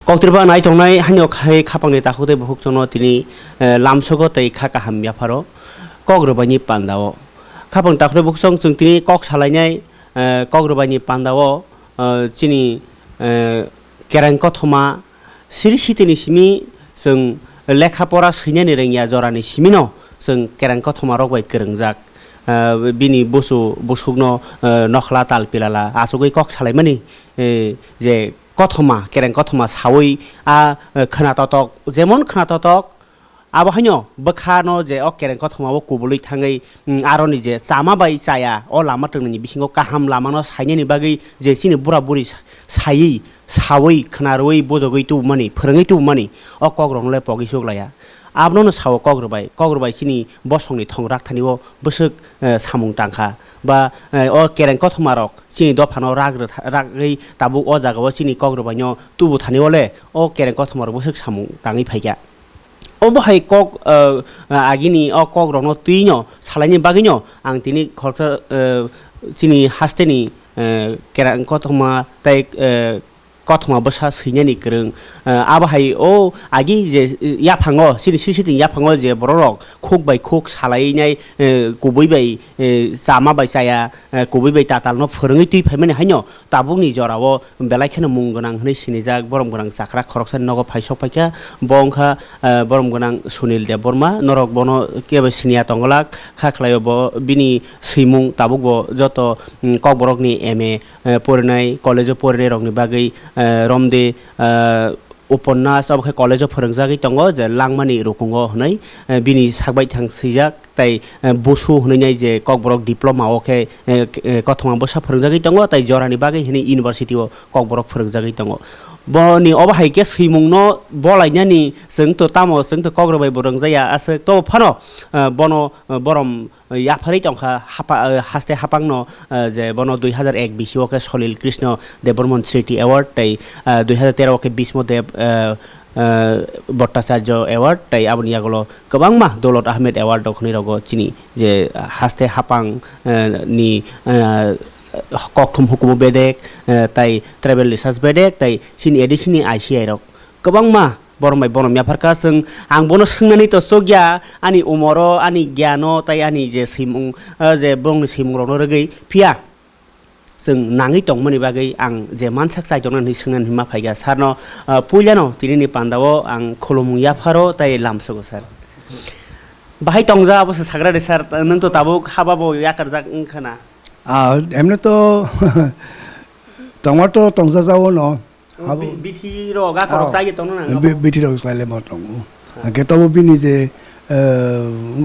কক্তৃবা নাই টংনাই হানিও খাই খাপাংনি তাকুতে বহুক জন তিনি লামসগো তৈ খা কাহাম ইয়াফারো কগ্রবাইনি পান্দাও খাপাং তাকুতে বহুক সং जों তিনি কক সালাইনাই কগ্রবাইনি পান্দাও চিনি কেরাং কথমা सिरि सितिनि सिमि जों लेखा परा सैनायनि रोङिया जरानि सिमिनो जों केरां कथमा रगबाय गोरोंजाक बिनि बसुगनो नखला ताल पिलाला आसुगै कक सालायमानि जे कथमा केरां कथमा सावै आ खोनाततक जेमन खोनाततक आबहायनो बखानो जे अ केरां कथमाबो कुबुलै थाङै आरनि जे चामाबाय चाया अ लामा टंनि बिसिङाव गाहाम लामानो सायनायनि बागै जे सिनि बुरा बुरि सायै सावै खोनारवै बजगै तु मानि फोरोङै तु मानि अ कग्रंले पगै सुगलाया आबनो साव कग्रबाय सिनि बसंनि थं राखथानिव बसक सामुं टांखा बा अ केरां कथमारक सिनि दफानो रागै ताबु अ जागाव सिनि कग्रबायनो तुबु थानिवले अ केरां कथमार बसक सामुं टाङै फायगा अबहाय कक आगिनि अ कग्रनो तुइनो सालायनि बागैनो आं तिनि खरसा चिनि हास्तेनि केरां कथमा ताइ कथमा बसा सैनायनि गोरों आबहाय अ आगि जे याफाङो सिनि सिसिथिं याफाङो जे बररक खोक बाय खोक सालायनाय गुबैबाय जामाबाय जाया गुबैबाय तातालनो फोरोङै तुइ फायमानि हायनो ताबुनि जराव बेलायखेनो मुं गोनां हनै सिनिजाक बरम गोनां जाख्रा खरकसा नग फायसक फायखा बंखा बरम गोनां सुनिल देबबर्मा नरक बनो केबे सिनिया तंगलाक खाख्लायो ब बिनि सैमुं ताबुक ब जत ककबरकनि एमए फरायनाय कलेजाव फरायनाय रंनि बागै रमदे उपन्यास अब कलेजाव फोरोंजागै दङ जे लांमानि रुकुंगो हनै बिनि सागबाय थांसैजाक ताइ बसु हनैनाय जे ककबरक डिप्लोमा अके कथमा बसा फोरोंजागै दङ ताइ जरानि बागै हनै इउनिभार्सिटियाव ककबरक फोरोंजागै दङ बनि अबहायके सैमुंनो बलायनानि जोंथ तामो जोंथ कग्रबाय बोरंजाया आसे तो फानो बनो बरम याफारै टंखा हास्ते हापांनो जे बनो 2001 बिसिओ के सलिल कृष्ण देबबर्मन स्मृति एवार्ड ताइ 2013 के बिस्मदेव भट्टाचार्य एवार्ड ताइ आबनि आगलो गोबांमा दौलत आहमेद एवार्ड दखनि रगो चिनि जे हास्ते हापां नि ककथुम हुकुम बेदेक ताइ ट्राइबेल रिसार्च बेदेक ताइ सिनि एडिसिनि आइसिआइ रक गोबांमा बरमाय बनम याफारका जों आं बनो सोंनानै तो सगिया आनि उमरो आनि ज्ञानो ताइ आनि जे सैमुं जे बंनि सैमुंरावनो रगै फिया जों नाङै दंमोननि बागै आं जे मानसाक जायदोंनानै सोंनानै मा फायगा सारनो पुइलानो तिनिनि पान्दाव आं खुलुमुं याफारो ताइ लामसगो सार बाहाय तंजा अबसे साग्रा दे सार नों तो ताबो खाबाबो याकार जाक ओंखाना एमने तो टमाटो टंजा जाओ न बिथिरो गाखरक जायो तनो ना बिथिरो साइले म टंगु गेटबो बिनि जे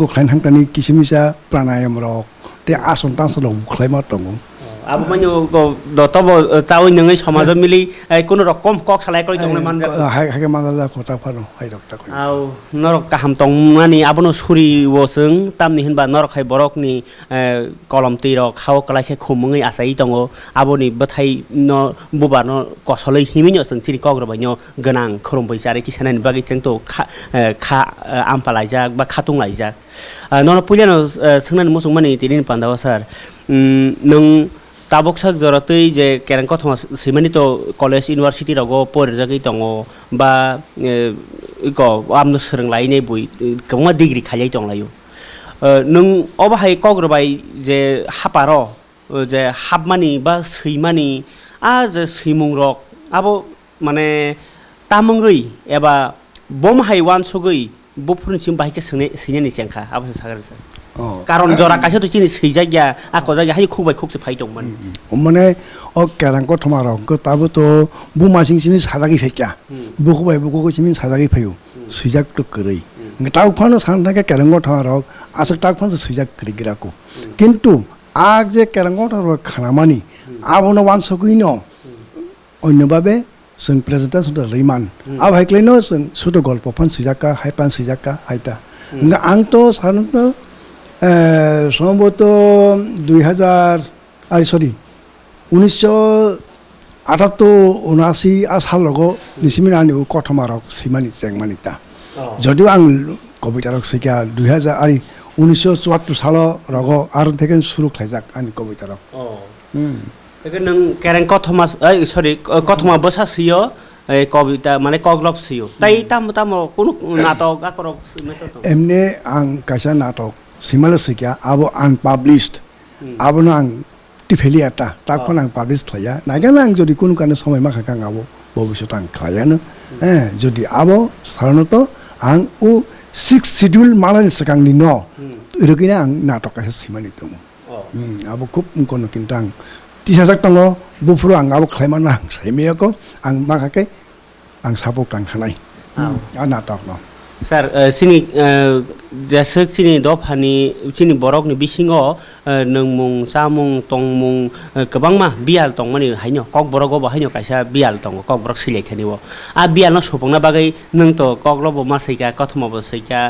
गखलाइन हांतानि किसिमिसा प्राणायाम रक ते आसन तासन बुखलाइ म टंगु अब माने दतब चावै नङै समाज मिली कुनु रकम कक सालाय करै तंने मान हागे मानजा खता फारो हाइ डक्टर खै आउ नरक काहाम तं मानि आबनो सुरि वसों तामनि हिनबा नरक हाइ बरकनि कलम तिर खाव कलाखे खुमुङै आसाइ दङ आबनि बथाइ न बुबा न कसलै हिमिनो जों सिरि कग्रबायनो गोनां खरम बैसारे कि सानानि बागै जों तो खा आमपा लाइजाक बा खातुं लाइजाक नन पुलियानो सोंनानै मोसं मानि तिनि पान्दाव सार नों ताबुक साक जरतै जे केरां कथमा सैमानि तो कलेज इउनिभार्सिटि रगो फरायजागै दङ बा इको आमनो सोरों लायनाय बुइ गोबां डिग्री खालाय दंलायो नों अबहाय कग्रबाय जे हापार जे हाबमानि बा सैमानि आ जे सैमुं रक आबो माने तामंगै एबा बमहाय वानसगै बफुरनिसिम बाहायके सैनायनि जेंखा आबो सागार सार कारण जरा कासे तो चिनि सैजागिया आको जागिया हाय खुबाय खुबसे फाइदोंमोन माने अ केरां कथमा रक ताबो तो बुमासिंसिम साजागि फेक्या बुखबाय बुखो सिम साजागि फैयो सैजाक तो करै ताउ फानो सानथाके केरां कथमा रक आसक ताउ फानो सैजाक करै गिराको किन्तु आग जे केरां कथमा रक खानामानि आबनो वानसगैनो अन्यबाबे जों प्रेजेन्टेसन तो रैमान अब हाइक्लाइनो जों सुद गल्प फान सैजाका हाइपान सैजाका हाइता आं तो सानतो সম্ভবত 1978-79 সালগো নিসিমিন আনি কথমারক সিমানি চেংমানিতা যদিও আং কবিতারক সিকা 1974 সাল রগ আর থেকে শুরু খাইজাক আনি কবিতারক नों केरां कथमा सरि कथमा बसा सैयो কবিতা মানে কগ্লব সিও তাই তাম কোনো নাটক আকরক एमने आं कायसा नाटक सिमाल सिकिया आबो आनपाब्लिश्ड आबोनो आं टिफेलि आता ताकफोन आं पाब्लिश खालाया नागान आं जुदि कुनु काने समय माखाखा आं आबो भबिष्यत आं खालायानो जुदि आबो साधारणत आं उ 6 शिड्यूल मालानि सिगांनि न रोगिना आं नाटक कायसा सिमानि दङ आबो खुब कोन किन्तु आं तिसाजाक दङ बुफुरो आं आबो खालायमान आं सायमेयाको आं माखाके आं साबक आं थानाय आ नाटक न Sir, sini jasuk sini dopani sini borok ni bisingo nengmung samung tongmung kebang mah bial tong mani hainyo kok borok go hainyo kaisa bial tong kok borok silek khani bo a bial no sopong na bagai neng to kok lo bo masaika kothmo bo saika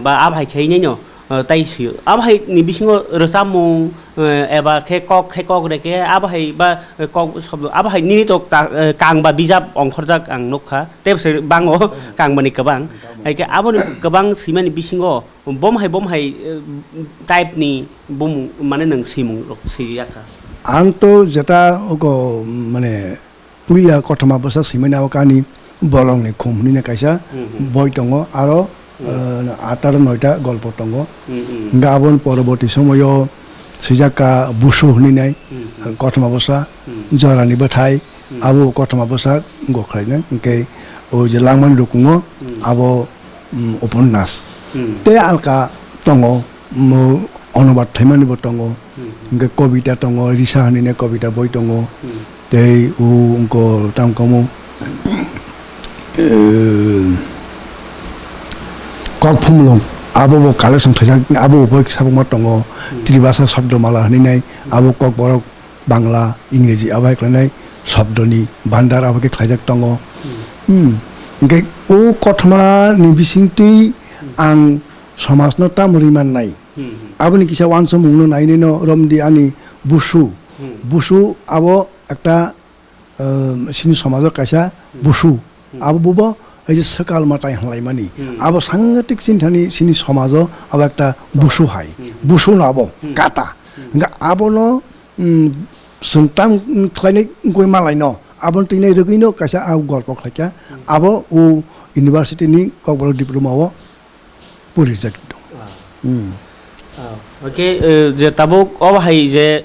ba abhai khei nyo tai siu abhai ni bisingo rosamung eba kek reke abhai ba kok sob abhai ni to kang ba bijab ongkhorjak ang nokha tebse bango kang mani kebang Aike aboni kebang simani bisingo bomhai type ni bom mane nang simung siyaka आं तो जेटा ओको माने पुइला कथमा बसा सिमेना कानी बलंग नि खुमनि ने कायसा बय दङ आरो 8 आरो 9 टा गल्प दङ गाबन परबर्ती समयो सिजाका बुसु हनि नाय कथमा बसा जरानि बथाय आबो कथमा बसा गखलायनो के ओ जे लांमान रुकुङो आबो उपन्यास ते आलका दङ अनुबाद थाइमानिबो दङ कविता दङ रिसा हनिने कविता बय दङ ते उनको तामकमो कफुमलं आबो कालेक्सन थाइजाक आबो बय साबमा दङ त्रिभाषा शब्दमाला हनिनाय आबो कक बरक बांला इंग्रेजी आबो खालायनाय शब्दनि भान्डार आबो के थाइजाक दङ ओंके ओ कथमा नि बिसिंति आं समाजनो तामुरिमान नाय आबनि किसा वानसो मुंनो नायनो रमदि आनि बुसु आबो एकटा सिनि समाजो कायसा बुसु आबो बुबो এই যে সকাল মাটাই হলাইমানি আবো সাংঘাতিক চিন্তানি সিনি সমাজও আবো একটা বুসু হাই বুসু নাবো কাটা আবনো সন্তান খাইনে গই মালাই ন আবন তিনে রগিনো কাইসা আব গল্প খাইকা আবো ও ইউনিভার্সিটি নি ককবল ডিপ্লোমাও পরিজাক Oke, je tabuk obahai je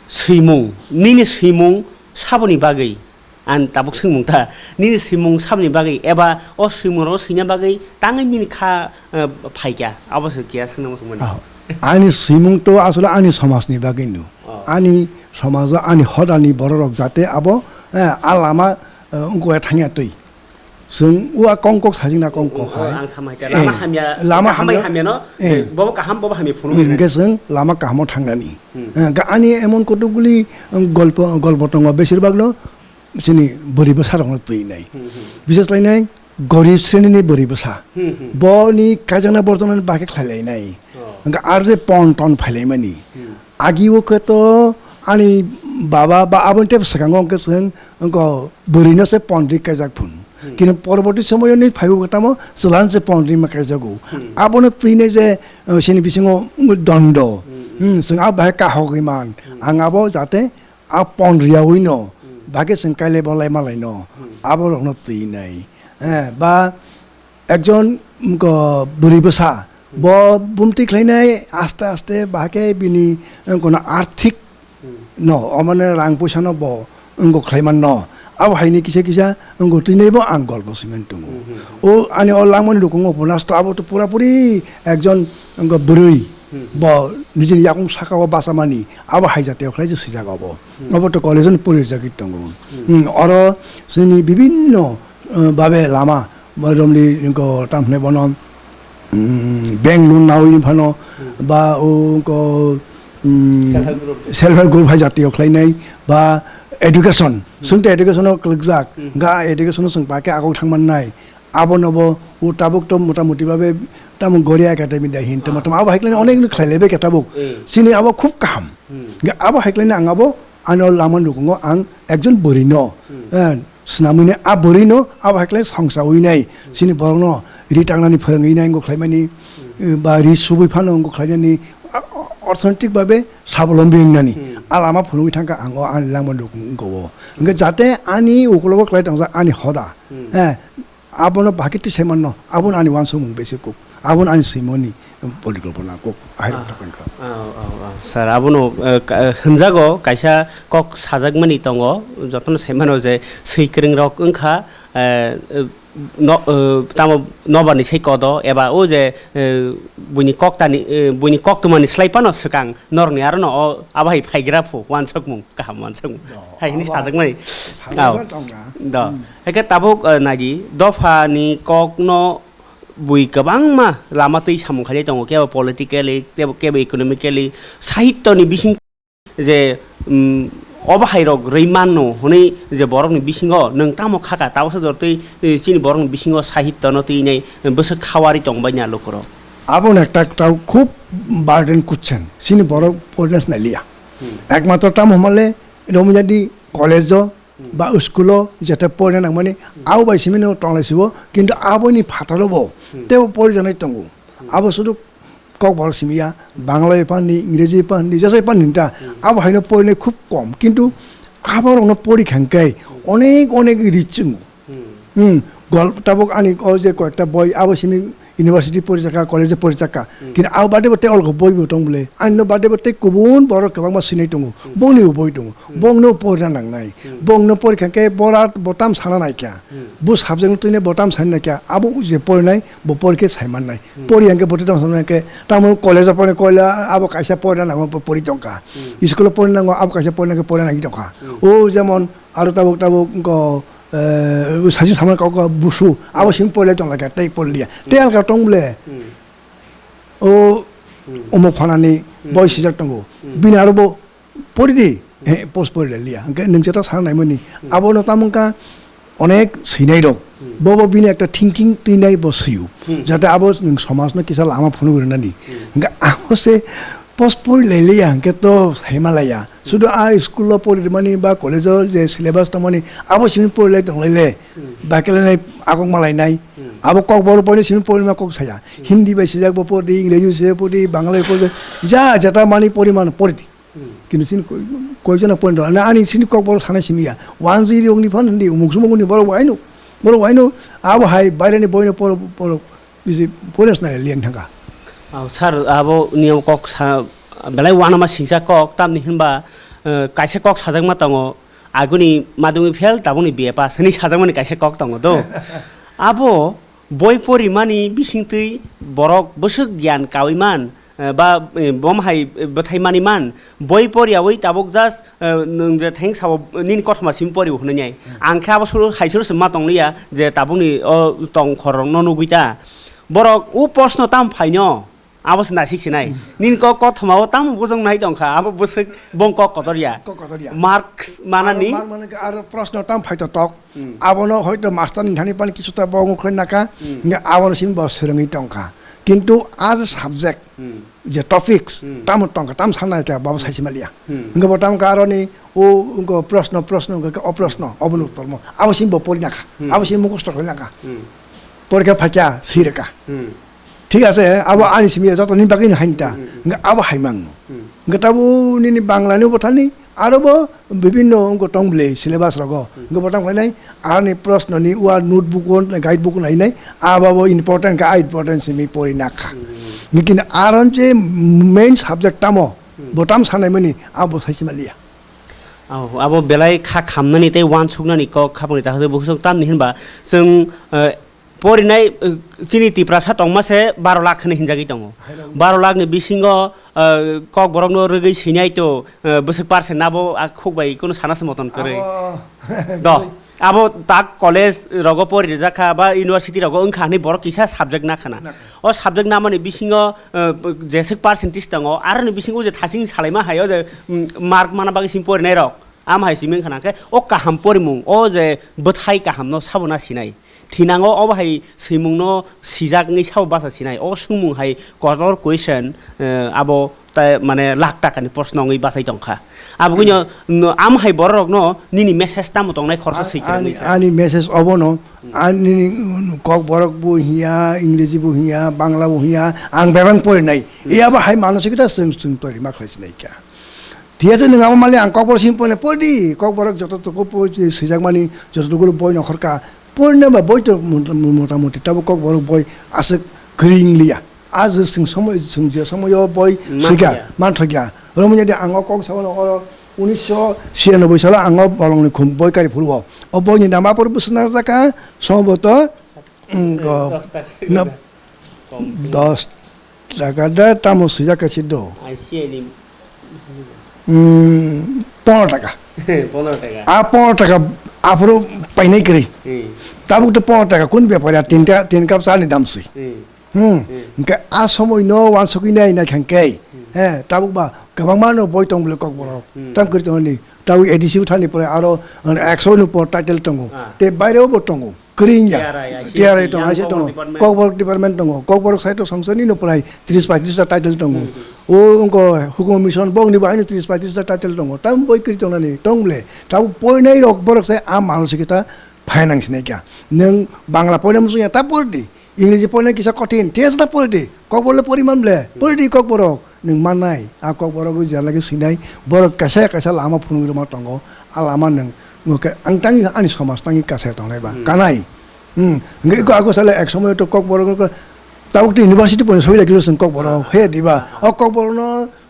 simung, nini simung saboni bagai, an tabuk simung ta, nini simung saboni bagai, eba o simung ro sinya bagai, tangan nini ka paika, apa sekia senang semua. Ani simung to asal ani samas ni bagai nu, ani samas ani hodani borok jate abo alama ungko thangya tui. जों उआ कंकक साजिंना कंकक हाय आं सामायका लामा हामिया न बबा काहाम बबा हामि फुनु इनके जों लामा काहामो थांनानि आनि एमन कतगुली गल्प दङ बेसिरभागनो जोंनि बोरिबसा रङ तैनाय बिसेस लायनाय गरिब श्रेणीनि बोरिबसा बनि काजंना बर्जननि बाके खालायनाय आरो जे पन टन फायलायमानि आगिवोखत आनि बाबा बा आबन टेप सगांगो के जों बोरिनोसे पनदि काजाक फुन কিন্তু পরবর্তী সময়ে নি ফাইব গটামো চলানসে পন্ড্রি মাকে জাগো আবনে তুইনে যে সিনি বিসিং দণ্ড जों आ बाहे काहगिमान आं आबो जाते आ पन्ड्रिया उइनो बाके जों काइले बलाय मालाय न आबो रनो तुइनाय बा एकजन बुरिबसा ब बुमति खलायनाय आस्ते आस्ते बाके बिनि कोना आर्थिक न अमाने रां पैसा न ब अंगो खलायमान न अब हाइनि किसा किसा अंगो तुइनायबो आं गल्प सिमेन्ट दङ ओ आनि अलामनि रुकुङ उपन्यास आबो तो पुरा पुरी एकजन अंगो बुरै ब निजे याकुं साकाव बासामानि अब हाइजाते खलाय जे सिजागाव अब तो कलेजन परिजाकित दङ अर जोंनि विभिन्न बाबे लामा मरमनि इंको तामने बन बेंगलुरु नावनि फानो बा ओको सेल्फ हेल्प ग्रुप हाइजाते खलायनाय बा एडुकेशन जोंथ एडुकेशनाव क्लिकजाक गा एडुकेशनाव जों बाके आगौ थांमाननाय आबनबो उ ताबुक तो मोटामुटी भाबे ताम गरिया एकाडेमी दा हिनते मत आबो हाइक्लाइन अनेक खाइलेबे केताबुक सिनि आबो खूब काहाम आबो हाइक्लाइन आं आबो आनो लामन रुकुङो आं एकजन बोरिनो स्नामिने आ बोरिनो आबो हाइक्लाइन संसाउइनाय सिनि बरनो रिटांनानि फोरोंइनाय गो खाइमानि बा रि सुबै फानो गो खाइनानि अर्थनैतिक भाबे साबलम्बी होननानै alama phunu thangka ango an langma lukung go nga jate ani uklogo klai tangsa ani hoda abono bakiti semanno abun ani wanso mung besi ko abun ani simoni poligrapona ko ahiro tapanka sir abono hunjago kaisa kok sajagmani tongo jotno semano je seikreng rok ongkha tamo nobani sei kodo eba o je buni koktumani slaipano sekang norni arno abai phaigra phu wansokmung kaham wansokmung haini sajagmani da heke tabuk nagi dofa ni kokno bui kabang ma lama tei samung khajai tongo keba politically keba economically sahitya ni bising je অবাহাইরক রৈমানো হনে যে বরকনি বিসিঙ্গ নং তামো খাকা তাওসা জরতই চিনি বরকনি বিসিঙ্গ সাহিত্য নতই নাই বসে খাওয়ারি টংবাইনা লোকর আপন একটা খুব বার্ডেন কুচ্ছেন চিনি বরক পড়নাস নালিয়া একমাত্র তাম হমালে রমজাদি কলেজ বা স্কুল যেটা পড়ে না মানে আও বাইসিমিনো টংলাইছিব কিন্তু আবনি ফাটালব তেও পড়ি জানাই তঙ্গু আবো শুধু কক বড় সিমিয়া বাংলা পানি ইংরেজি পানি যাচাই পানিটা আবো হাইনো পড়লে খুব কম কিন্তু আবার অনেক পরীক্ষাঙ্কাই অনেক রিচিং গল্প তাবক আনি যে কয়েকটা বই আবো সিমি ইউনিভার্সিটি পড়ি থাকা কলেজে পড়ি থাকা কিন্তু আও বাদে বাদে অল্প বই দং বলে অন্য বাদে বাদে গুবুন বড় গোबां সিনাই দङ বংনিও বই দङ বংনো পড়া নাংনাই বংনো পরীক্ষাকে বরাত বটাম সানা নাইকা বু সাবজেক্ট তুইনে বটাম সান নাইকা আবো যে পড়নাই ব পরীক্ষা সাইমান নাই পড়িয়াঙ্কে বটাম সানাকে তামো কলেজ পড়ে কইলা আবো কাইসা পড়া নাং পড়ি দংকা স্কুল পড়ে নাং আবো কাইসা পড়নাকে পড়া নাগি দংকা ও যেমন আর তাবক সাজি সামনে কাউকে বুসু আবো সিম পড়লে দংলাকে তাই পড়লিয়া তে আলকা টং বলে ও অমুক ফানানি বয় সিজার দंगो বিনা আরবো পড়ি দি পোস্ট পড়লে লিয়া নों যেটা সানাই মনি আবো নতামকা অনেক সিনাই দं বব বিনে একটা থিংকিং তুইনাই বসিউ যাতে আবো নों সমাজনো কিসা লামা ফোন গরনানি আবোসে পোস্ট পড়লে লিয়া তো হিমালয়া শুধু স্কুল পড়ি মানে বা কলেজের যে সিলেবাস মানে আবো সিমি পড়লে দংলাইলে বাকেলে নাই আগক মালাই নাই আবো কক বড় পড়ে সিমি পড়িমা কক ছায়া হিন্দি বাইসে যাক পড়ি ইংরেজি সে পড়ি বাংলায় পড়ি যা যেটা মানে পরিমাণ পড়ি কিন্তু সিন কয়জন পয়েন্ট না আনি সিন কক বড় সানা সিমিয়া 1 অংনি ফান হিন্দি মুকসুমগনি বড় ওয়াইনো আবো হাই বাইরেনি বইনো পড় বিজি পড়েস না লিয়াং থাকা স্যার আবো নিয়ম কক বেলাই ওয়ানামা সিংসা কক তামনি হিনবা কাইসে কক সাজাগমা দङ আগুনি মাধ্যমিক ফেল তাবনি বিএ পাস नि সাজাগমানি কাইসে কক দङ তো আবো বই পরিমানি বিসিংতৈ বরক বসক জ্ঞান কাউইমান বা বমহাই বথাইমানিমান বই পরিয়াওই তাবক জাস্ট नों যে थेंक साव निन कथमासिम परिव हनयाय आंखे आबो सुरु हाइसुरस मा दंलिया जे ताबुनि तंग खरं ननुगुइता बरक उ प्रश्न ताम फाइनो आबस नासिकसिनाय निन कथमाव ताम बुजं नाइ दंखा आबो बसक बंक कतरिया मार्क्स मानानि মানে আর প্রশ্ন তাম ফাইতো টক আবনো হয়তো মাস্টার নিধানি পানি কিছুটা বং খনাকা আবনো সিম বসরঙ্গি টংকা কিন্তু আজ সাবজেক্ট যে টপিকস তাম টংকা তাম সানাইকা বাবু সাইসিমালিয়া ইংগো বটাম কারণে ও ইংগো প্রশ্ন অপ্রশ্ন অবনুত্তর আবো সিম বপরি নাকা আবো সিম মুখস্থ করে নাকা পরীক্ষা ফাঁকা সিরেকা ঠিক আছে আবো আনি সিমিয়া যত নিন বাকি হাইনটা আবো হাইমাং তাবো নিনি বাংলানিও বথানি আরবো বিভিন্ন টংবলে সিলেবাস রগ বটাম নাই আর নি প্রশ্ন নি ওয়া নোটবুক গাইড বুক নাই নাই আবাবো ইম্পর্টেন্ট সিমি পড়ি নাখা কিন্তু আর যে মেইন সাবজেক্ট তামো বটাম সানাইমনি আবো সাইসিমালিয়া आबो बेलाय खा खामनानि तै वान सुगनानि क खापनि ताखै बुखसं तामनि हिनबा जों परिनाय चिनि तिप्रासा टंमासे 12 लाख नि हिनजागि दङ 12 लाख नि बिसिंग कक बरकनो रगै सिनाय तो बसक पारसेन्ट नाबो खोगबाय कोनो सानास मतन करे द आबो ता कलेज रग परि जाखा बा इउनिभार्सिटी रग ओंखानि बरक किसा साबजेक्ट ना खाना ओ साबजेक्ट नामानि बिसिंग जेसक पारसेन्टेज दङ आरो नि बिसिंग जे थासिं सालायमा हायो जे मार्क माना बागि सिम परिनाय रक आम हाइसिमिं खानाके ओ काहाम परिमुं ओ जे बथाय काहाम न साबना सिनाय थिनांगो अबहाय सैमुंनो सिजागनि साव बासा सिनाय ओ सुमुंहाय कटर क्वेश्चन आबो ताय माने लाख टाकानि प्रश्नङै बासाय दंखा आबो गयो आम हाय बररकनो निनि मेसेज ताम दंनाय खरसा सैखै आनि मेसेज अबनो आनि कक बरक बु हिया इंग्रेजी बु हिया बांला बु हिया आं बेबां परिनाय एयाबो हाय मानसिकता जों तरि माखाय सिनाय क्या ঠিক আছে নों আমার মালে আং ককবর সিম পনে পড়ি ককবর যতটুকু পড়ি সিজাক মানি যতটুকু বই নখরকা পড়নে বা বই তো মোটামুটি তাবো ককবর বই আছে গ্রিংলিয়া আজ সিং সময় সিং যে সময় বই সিগা মানথগিয়া রমনি যদি আং কক সাবন 1996 সালে আং বলংনি খুব বইকারি ফুলব ও বইনি নামা পর বসনার জাকা সম্ভবত 10 টাকা দা তামো সিজাকা ছিল 15 টাকা 15 টাকা 15 টাকা আফরো পাইনাই করে তাবুক তো 15 টাকা কোন ব্যাপারে তিন কাপ চানি দামছি ইনকা আ সময় ন ওয়ান সকি নাই না খাঙ্কাই হ্যাঁ তাবুক বা গোबां मानो बय दं बले ककबराव ताम करि दंनि ताबु एडिसिउ थानि परे आरो 100 नि पर टाइटेल दङ ते बायरावबो दङ ग्रिंया टिआरआई दं आइसे दङ ककबर डिपार्टमेन्ट दङ ककबर साइट संसदनि न प्राय 30-35 टा टाइटेल दङ ओ अंको हुकुम मिशन बंनि बायनो 30-35 टा टाइटेल दङ ताम बय करि दंनि दंले ताबु पयनाय रक बरक साय आ मानसिकता फाइनान्स ने क्या नों बांग्ला पयना मुसुया ता पड़दि इंग्लिश पयना किसा कठिन तेज ता पड़दि ककबरले परिमानले पड़दि ककबरक नों मानाय आ ककबरक जालागे सिनाय बरक कासा लामा फुनुमा दङ आ लामा नों आं तांनि आनि समाज तांनि कासा दंनायबा कानाय गो आगो साले एक समय तो ककबरक ताबुक इउनिभार्सिटी पयना सहि लागिलो जों ककबरक हे दिबा अ ककबरनो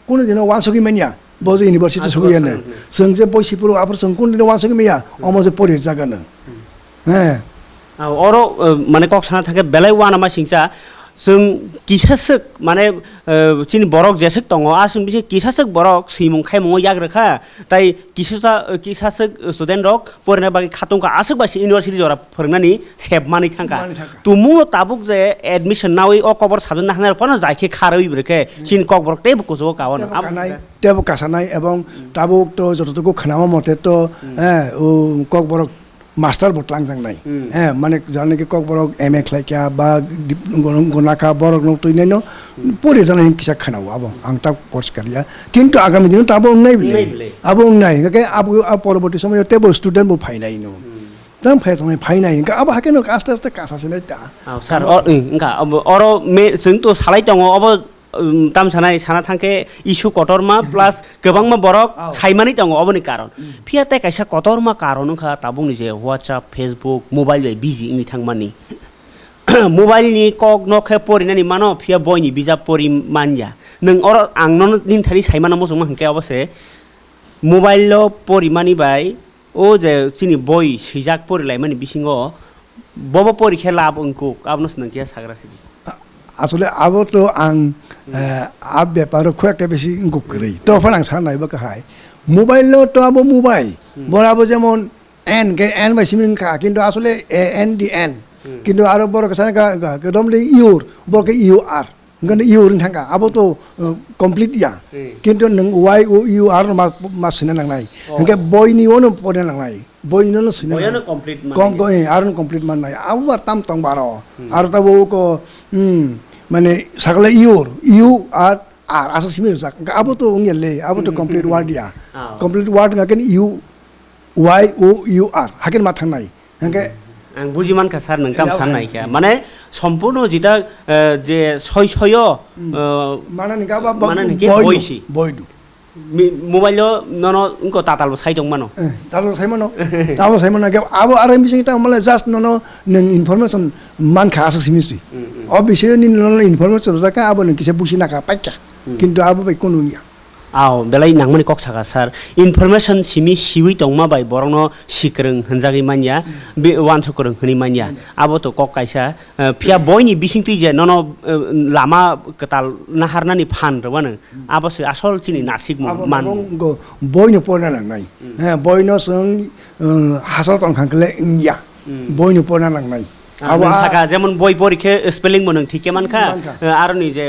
कोन दिन वानसकी मानिया बजे इउनिभार्सिटी सगियानो जों जे बयसिपुर आफोर जों कोन दिन वानसकी माया अमजे परि जागानो হ্যাঁ অর মানে কক সানা থাকে বেলাই ওয়ানা মা সিংসা जों किसासक माने चिनि बरक जेसक दङ आसुं बिसे किसासक बरक सिमुं खायमुं याग्रखा ताइ किसासक स्टुडेन्ट रक परिना बागि खातंका आसक बासि इउनिभार्सिटी जरा फोरोंनानि सेबमानि थांका तुमु ताबुक जे एडमिशन नावै अ कबर साबजन नाहनार पन जायखे खारৈ ब्रेके चिन ककबर टेब कुजो कावन आबनाय टेब कासानाय एवं ताबुक तो जतटुकु खानामा मते तो ओ ककबर मास्टार बटलां जांनाय माने जाने के ककबरक एमए खालायका बा गनाका बरक न तइनायनो परि जानाय किसा खानाव आबो आं ता कोर्स करिया किन्तु आगामी दिन ताबो उंनाय बिले आबो उंनाय के आबो परवर्ती समय टेबल स्टूडेंट बो फाइनाय नो तम फायथाय फाइनाय का आबो हाकेनो आस्ते आस्ते कासासिनाय ता सर इंका अरो मे जों तो सालाय दङ अब ताम सानाय साना थांके इशु कटरमा प्लस गोबांमा बरक साइमानि दङ अबनि कारण फियाते कायसा कटरमा कारणखा ताबुंनि जे WhatsApp Facebook मोबाइल बिजि नि थांमानि मोबाइल नि कक नखे परिनानि मानो फिया बयनि बिजाब परि मानया नों अर आंनो निनथारि साइमाना मोजों मानके अबसे मोबाइल लो परिमानि बाय ओ जे चिनि बय सिजाक परिलाय मानि बिसिङो बबो परीक्षा लाब अंको आबनस नंकिया साग्रासि আসলে আবো তো আং আব ব্যাপার খুব একটা বেশি গোকরে তখন আং সানাই বা কাহাই মোবাইল তো আবো মোবাইল বরাবো যেমন এন কে এন বাই সিমিন কা কিন্তু আসলে এন ডি এন কিন্তু আরো বড় কাছে একদম ইউর বড়কে ইউ আর গনে ইউর থাকা আবো তো কমপ্লিট ইয়া কিন্তু নং ওয়াই ও ইউ আর মা সিনা নাংনাই কে বয়নি ওনো পড়ে নাংনাই বয়নি নো সিনা বয়নো কমপ্লিট আরন কমপ্লিট মান নাই আবার তাম তং বারো আর তাবো কো মানে সাকলে ইউ আর আর আসা সিমির যাক আবো তো উংয়েলে আবো তো কমপ্লিট ওয়ার্ড ইয়া কমপ্লিট ওয়ার্ড গাকেন U Y O U R হাকেন মাথাং নাই হাকে आं बुजिमान का सार नोंथां साननाय क्या माने सम्पूर्ण जिता जे सय माने निकाबा बयसि बयदु मोबाइल नन उनको ताताल साइदं मानो ताताल साइमानो आबो साइमानो के आबो आरो बिसिं ता मलाई जस्ट नन नों इनफरमेशन मान खास सिमिसि अबिसे नि नन इनफरमेशन जाका आबो नों किसे बुसिना का पाक्का किन्तु आबो बाय कोनुनिया आव बेलाय नांमनि कक सागा सार इनफरमेशन सिमि सिवि दंमा बाय बरंनो सिकरं हनजागै मानिया बे वान सकरं हनि मानिया आबो तो कक कायसा फिया बयनि बिसिंति जे नन लामा कताल नाहारनानि फान रवानो आबोसो आसल चिनि नासिक मान बयनो पना लांनाय बयनो जों हासाल तंखांखले इया बयनो पना लांनाय आबो साका जेमन बय परीक्षा स्पेलिंग मोन ठीके मानखा आरो नि जे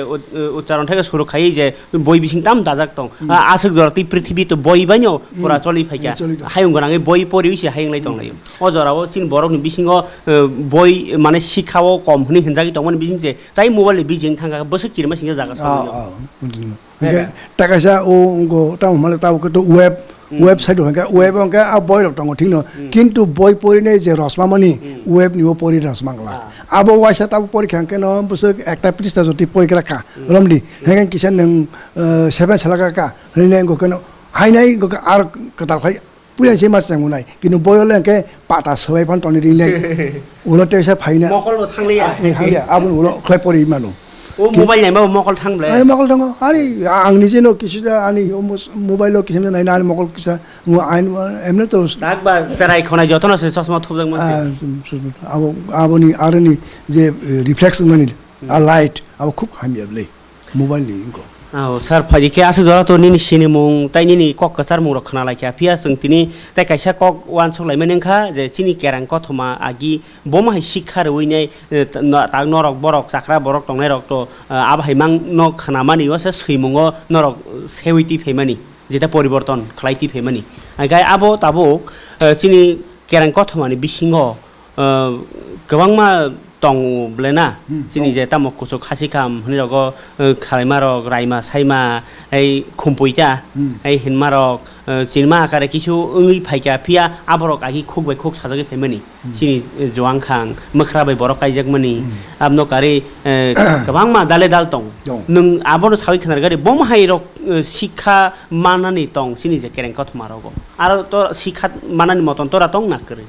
उच्चारण थाके सुरु खाइ जे बय बिसिं ताम दाजाक दं आसक जरति पृथ्वी तो बय बाइनो पुरा चलि फाइका हायं गनाङै बय परिसि हायंलाय दंलाय अजराव चिन बरकनि बिसिङो बय माने शिखाव कम हनि हनजागि दंमोन बिसिं जे जाय मोबाइल बिजिं थांगा बसो किरमा सिंगा जागा ताकासा ओ गो ताम माले ताव तो वेबसाइट होगा वेब होगा अब बय रक्तंग ठीक न किंतु बय परिने जे रसमामनि वेब निव परि रसमांगला अब वाइसा ताब परीक्षा के न बस एकटा पृष्ठ जति परीक्षा का रमदि हेगे किसान नों 7 सालाका का हने गकन হাইনাই আর কথা খাই পুয়াইছে মাছ চাঙ্গুনাই কিন্তু বয়লে একে পাটা সবাই ফান টনি রিলাই উলতে এসে ফাইনা মকল থাংলিয়া আবুন উল খাই পড়ি মানু ও মোবাইল নাই বাবু মকল থাংলে এই মকল দङ আরে आंनि जेनो किसिदा आनि मोबाइलो किसिम नायना आनि मकल किसा आइन एमने तो दागबा जराय खनाय जतन আছে চশমা থবजों मोनसे आबो आबोनि आरोनि जे रिफ्लेक्स मानि आ लाइट आबो खूब हामियाबले मोबाइल नि इनको औ सार फाइके आसे जरा तो निनि सिनि मुं ताइनि नि कक कसार मुं रखना लाइका फिया जोंतिनि ताइ काइसा कक वान सलाय मेनखा जे सिनि केरां कथमा आगि बमाय शिक्षार वइनाय ताग नरक बरक चाखरा बरक टंनाय रक तो आबाहाय मां न खानामानि वासे सैमुंग नरक सेविति फेमानि जेता परिवर्तन खलाइति फेमानि गाय आबो ताबो सिनि केरां कथमानि बिसिंग गोबांमा tong blena sini je tamok kusuk hasikam hani rogo khalaimaro raima saima ei khumpuita ei hinmarok cinma akare kisu ungui phaika pia aborok agi khukbai khuk sajage phemani sini joangkhang mokhrabai borok kaijak mani abno kari kabangma dale dal tong nung abono sawi khanar gari bom hairok শিক্ষা মানানি tong sini je kereng kothmarogo aro to শিক্ষা মানানি মতন তোরা tong na kare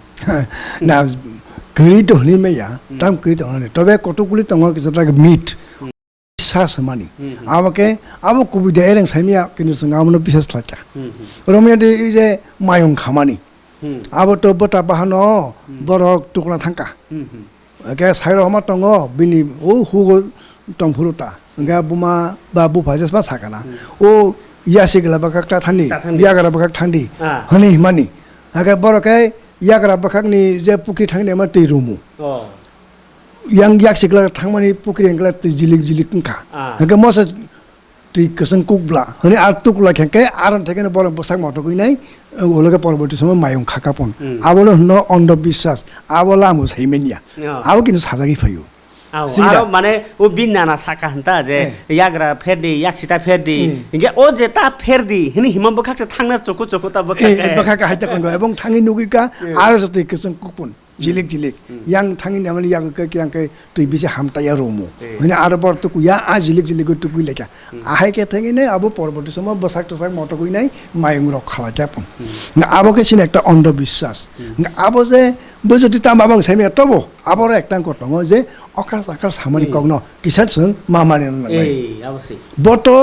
na gri to ni meya tam gri to ne tobe kotokuli tongo kisata meat বিশ্বাস মানি আমাকে আবো কবিতা এরেং সাইমিয়া কিন্তু সঙ্গামনো বিশ্বাস থাকা রমিয়াতে এই যে মায়ং খামানি আবো তো বটা বাহানো বরক টুকরা থাকা কে সাইর হমা টঙ্গ বিনি ও হুগো টংফুরুটা গা বুমা বা বু ভাজেস বা সাকানা ও ইয়াসি গলা বাকাকটা থানি ইয়াগরা বাকাক থান্দি হনি মানি আগে বরকে ইয়াগরা बाखाकनि जे पुखि थांनाय मा दै Rumu yang yak sikla thangmani pukri engla jilik jilik ka hake mosa ti kasan kukbla hani artukla khake aran thekene bor bosak moto koi nai ologe porborti somoy mayung khakapon abolo no ondo বিশ্বাস abola mu saimenia abo kinu sajagi phayo aro mane o binana saka hanta je yagra ferdi yaksita ferdi inge o je ta ferdi hini himam bakak thangna choko choko ta bakak haita kon ebong thangi nugika ar jati kasan kukpon jilik jilik yang thangi namali yang ke yang ke tui bise hamta ya romo hani ar bor to kuya a jilik jilik to kui leka ahai ke thangi ne abo porborti somo bosak tosak moto koi nai mayung rok khala japon na abo ke sin ekta ondo বিশ্বাস na abo je bojoti ta mabang saimia tobo abor ekta kotongo je okar sakar samani kogno kisat sung mamani nangai abose boto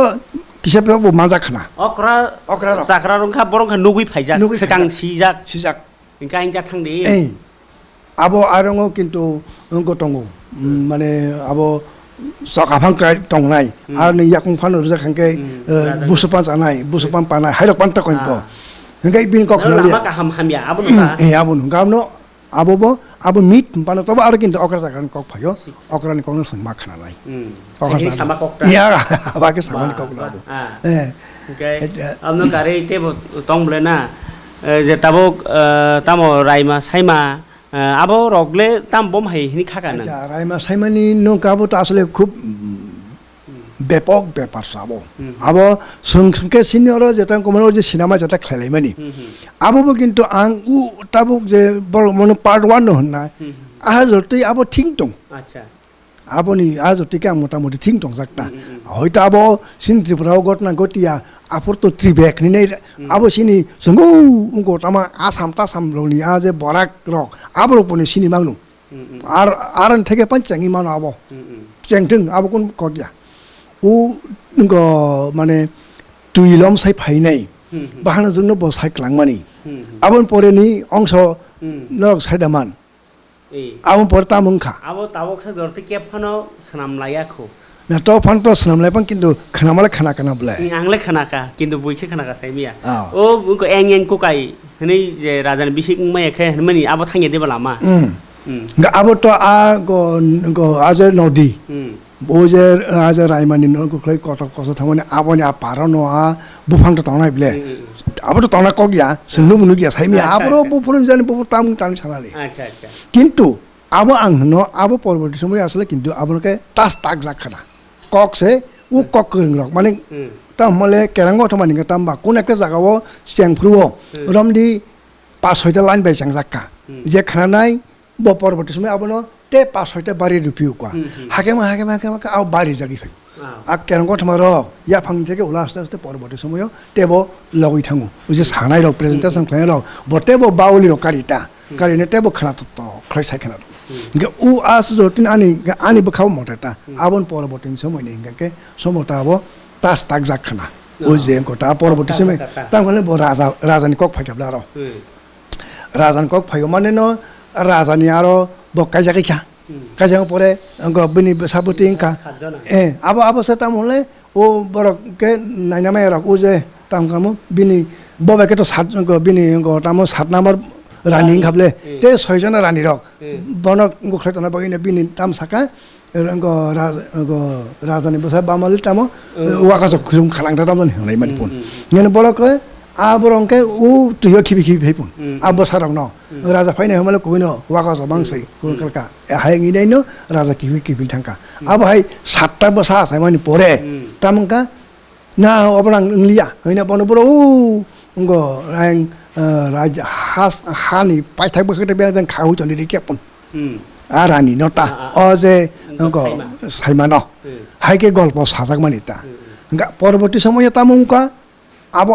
kisap bo maja khana okra sakra rongkha borongkha nugui phaijak sekang sijak ingka ingka thangdi abo arongo kintu gotongo mane abo sokafang kai tongnai ar ni yakung phano ruja khangke busupan janai busupan panai hairok pan ta koinko ngai bin kok nali lama ka ham ya abun ta abun gamno abo meat pano toba ar kintu okra sakan kok phayo okra ni kong sangma khana nai okra sama kok ya abake sama ni kok labo okay amno kare ite tong blena je tabok tamo raima saima abo rogle tam bom hai hini khaka na acha raima saimani no kabo to asle khub ব্যাপক ব্যাপার সাবো আবো সংসংকে senior যেটা কমনো যে cinema যেটা খেলাইমানি আবো কিন্তু আং উ তাবুক যে বড় মনে পার্ট 1 হন্না আহা জরতই আবো ঠিক টং আচ্ছা আবনি আজতি কা মোটামুটি ঠিক টং জাকটা হয়তো আবো সিন ত্রিপুরাও ঘটনা গটিয়া আপর তো ত্রিবেক নি নাই আবো সিনি সঙ্গু উঙ্গো তামা আসাম তাসাম রনি আজে বরাক রক আবো পনি সিনি মাংনু আর আরন থেকে পাঁচঙ্গি মানো আবো চেংথং আবো কোন কগিয়া ও মানে তুইলম সাই ফাইনাই বাহানা জন্য বসাই ক্লাংমানি আবন পরেনি অংশ নরক সাইদামান আবন পরে তামুংখা আবো তাবক সা দরতে কেফানো সানামলায়াখো না তো ফান তো সানামলাইপান কিন্তু খানামালে খানা কানা বলে আংলে খানাকা কিন্তু বইখে খানাকা সাইমিয়া ও বুকো এং কোকাই হনি যে রাজানি বিসিক মাইখে হনমানি আবো থাঙ্গে দেবা লামা আবো তো গো আজে নদী बोजे आज रायमानि न गुखलै कटक कसो थामने आबनि आ पारनो आ बुफां त तनाय ब्ले अब त तना कगिया सनु मुनु गिया साइमि आबरो बुफुरन जानि बुफु ताम तानि सानाले अच्छा किन्तु आबो आं न आबो परबर्ती समय आसले किन्तु आबनके टास टाक जाखना कक से उ कक रंग माने तामले केरांगो थमानि तामबा कोन एकटा जागाव सेंफ्रुओ रमदि 5-6টা লাইন বাই জাকা जे खानाय ब परबर्ती समय आबनो ते 5-6টা বাড়ি রুপিও কোয়া হাকেমা আও বাড়ি জাগি ফাই কেরঙ্গ থমারক ইয়া ফাং থেকে ওলা আস্তে আস্তে পরবর্তী সময় টেব লগই থাঙু যে সানাই রক প্রেজেন্টেশন খাই রক বটেব বাউলি রক কারিটা কারিনে টেব খানা তো খাই সাই খানা গে উ আস জটিন আনি বখাও মটেটা আবন পরবর্তী সময় নেই গে সমতা আবো তাস তাক জাক খানা ও যে কটা পরবর্তী সময় তাহলে রাজানি কক ফাইকাবলা র রাজানি কক ফাইও মানে ন রাজানি আরো বকাই জাকিখা কাজং পরে বিনি সাবতি ইনকা আবো সে তাম হলে ও বরক কে নাইনামাই রক ও যে তাম কামু বিনি ববেকে তো সাত বিনি তাম সাত নাম্বার রানী খাবলে তে ছয়জনা রানী রক বনক গুখলেতনা বগিনে বিনি তাম সাকা রাজানি বসা বামালি তাম ওয়াকাজক খুম খালাংটা তাম হনাই মানে পুন নেন বলকে আবরংকে ও তুইও খিবি খিবি হেপুন আব সারং ন রাজা ফাইনে হমালে কইনো ওয়াকাজ বাংসै কলকা হাই গিনাই ন রাজা খিবি খিবি থাকা আব হাই সাতটা বসা আছে মানে পরে তামকা না অবরাং লিয়া হইনা বনবর ও গ আং রাজা হানি পাইথাক বখতে বে जों খাউ জনি রে কেপন রানী নটা অ যে গ সাইমান হাইকে গল্প সাজাক মানিতা পরবর্তী সময়ে তামুকা abo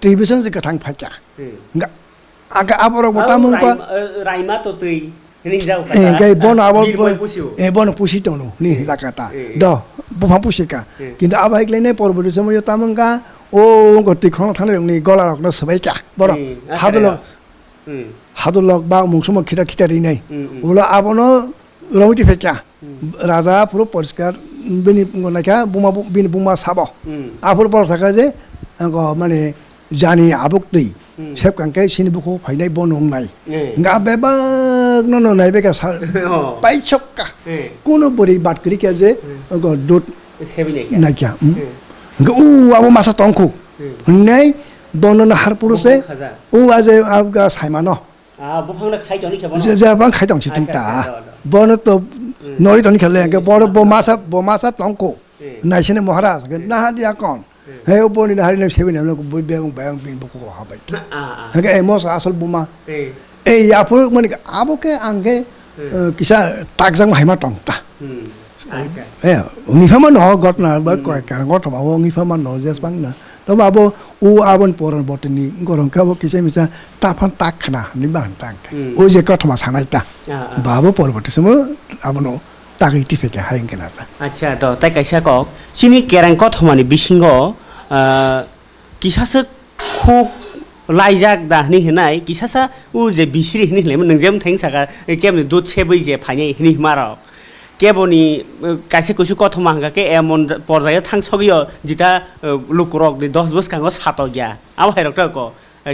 television se katang phacha nga aga aboro botamun ko raima to tui hining jau kata bon abo bon pusi tono ni zakata do bopha pusika kintu aba iklene porboti somoy tamanga o goti khon thane ni gola rok no sabai cha boro hadulok ba mungsumo khita khita ri nai ola abono rauti phacha raja puro poriskar bini ngonaka bini buma sabo afur por saka je মানে জানি আবক দেই সেব কাঙ্কে সিনি বুকো ফাইনাই বনং নাই গা বেবা নন নাই বেকা পাইছক্কা কোনো বরি but করি কে যে ডট সেবিনে নাই কিয়া উ আবো মাসা টংকু নাই বনন হার পুরুষে উ আজে আবগা সাইমানো বফাংনা খাইজনি খেবন যে বাং খাইদং চিতংতা বন তো নরি তনি খেলে কে বড় বমাসা টংকু নাইসনে মহারাজ না দিয়া কোন হে উপনি হারি না সেবিনে না বই বেং বেং বিন বকো হাবাই হে এমস আসল বুমা এই আপু মানে আবকে আঙ্গে কিসা টাকজাং হাইমা টংতা আচ্ছা উনিফামা ন ঘটনা বা কয় কারণ ঘটনা ও উনিফামা ন জেস বাং না তবে আবো ও আবন পরন বটনি গরম কাবো কিসা মিসা তাফান টাকখানা নিবান টাক ও যে ঘটনা সানাইতা বাবো পরবর্তী সময় আবনো তাগিটি ফেকে হাইং কেনাটা আচ্ছা তো তাই কাইসা কক সিনি কেরাং কথমানি বিসিঙ্গ কিসাসো খুব লাইজাক দাহनि होनाय किसासा उ जे बिस्रि हनि लेम नोंजेम थें सागा केमनि दुध सेबै जे फाइनाय हनि मारक केबनि कासे कुसु कथमा हांगा के एमन परजाय थांसगियो जिता लुकुरक नि 10 बस कांगो सातो गया आव हायरक क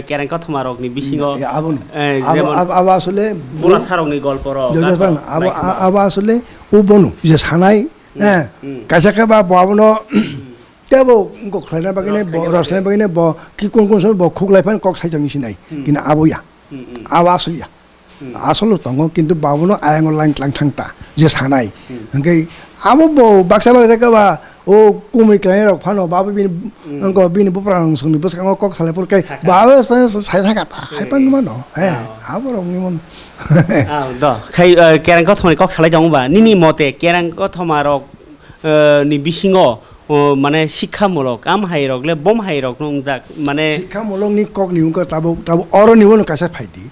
केरां कथमा रकनि बिसिंग आबन आबा আসলে बुरा सारकनि गल्प र आबा আসলে उ बनु जे सानाय कासे बा बाबनो तेबो गखलायना बागिने रसनाय बागिने ब कि कोन समय ब खुगलायफान कक साइजंनि सिनाय किना आबोया आवा असलिया आसल तंगो किन्तु बाबनो आयंग लाइन क्लां थांता जे सानाय ओंगै आबो ब बाक्सा बाक्सा बा ओ कुमै क्लाय रक फानो बाबो बिनि बुप्रां संनि बसकांगो कक सालायफोर कै बाबो सायथा गाता हायपां मानो हे आबो रंनि मन द खै केरां कथमानि कक सालाय दंबा निनि मते केरां कथमा रक नि बिसिंग মানে শিক্ষামূলক আম হাইরকলে বম হাইরক নংজাক মানে শিক্ষামূলক নি কক নিউ কা তাবো অর নিও ন কাসা ফাইদি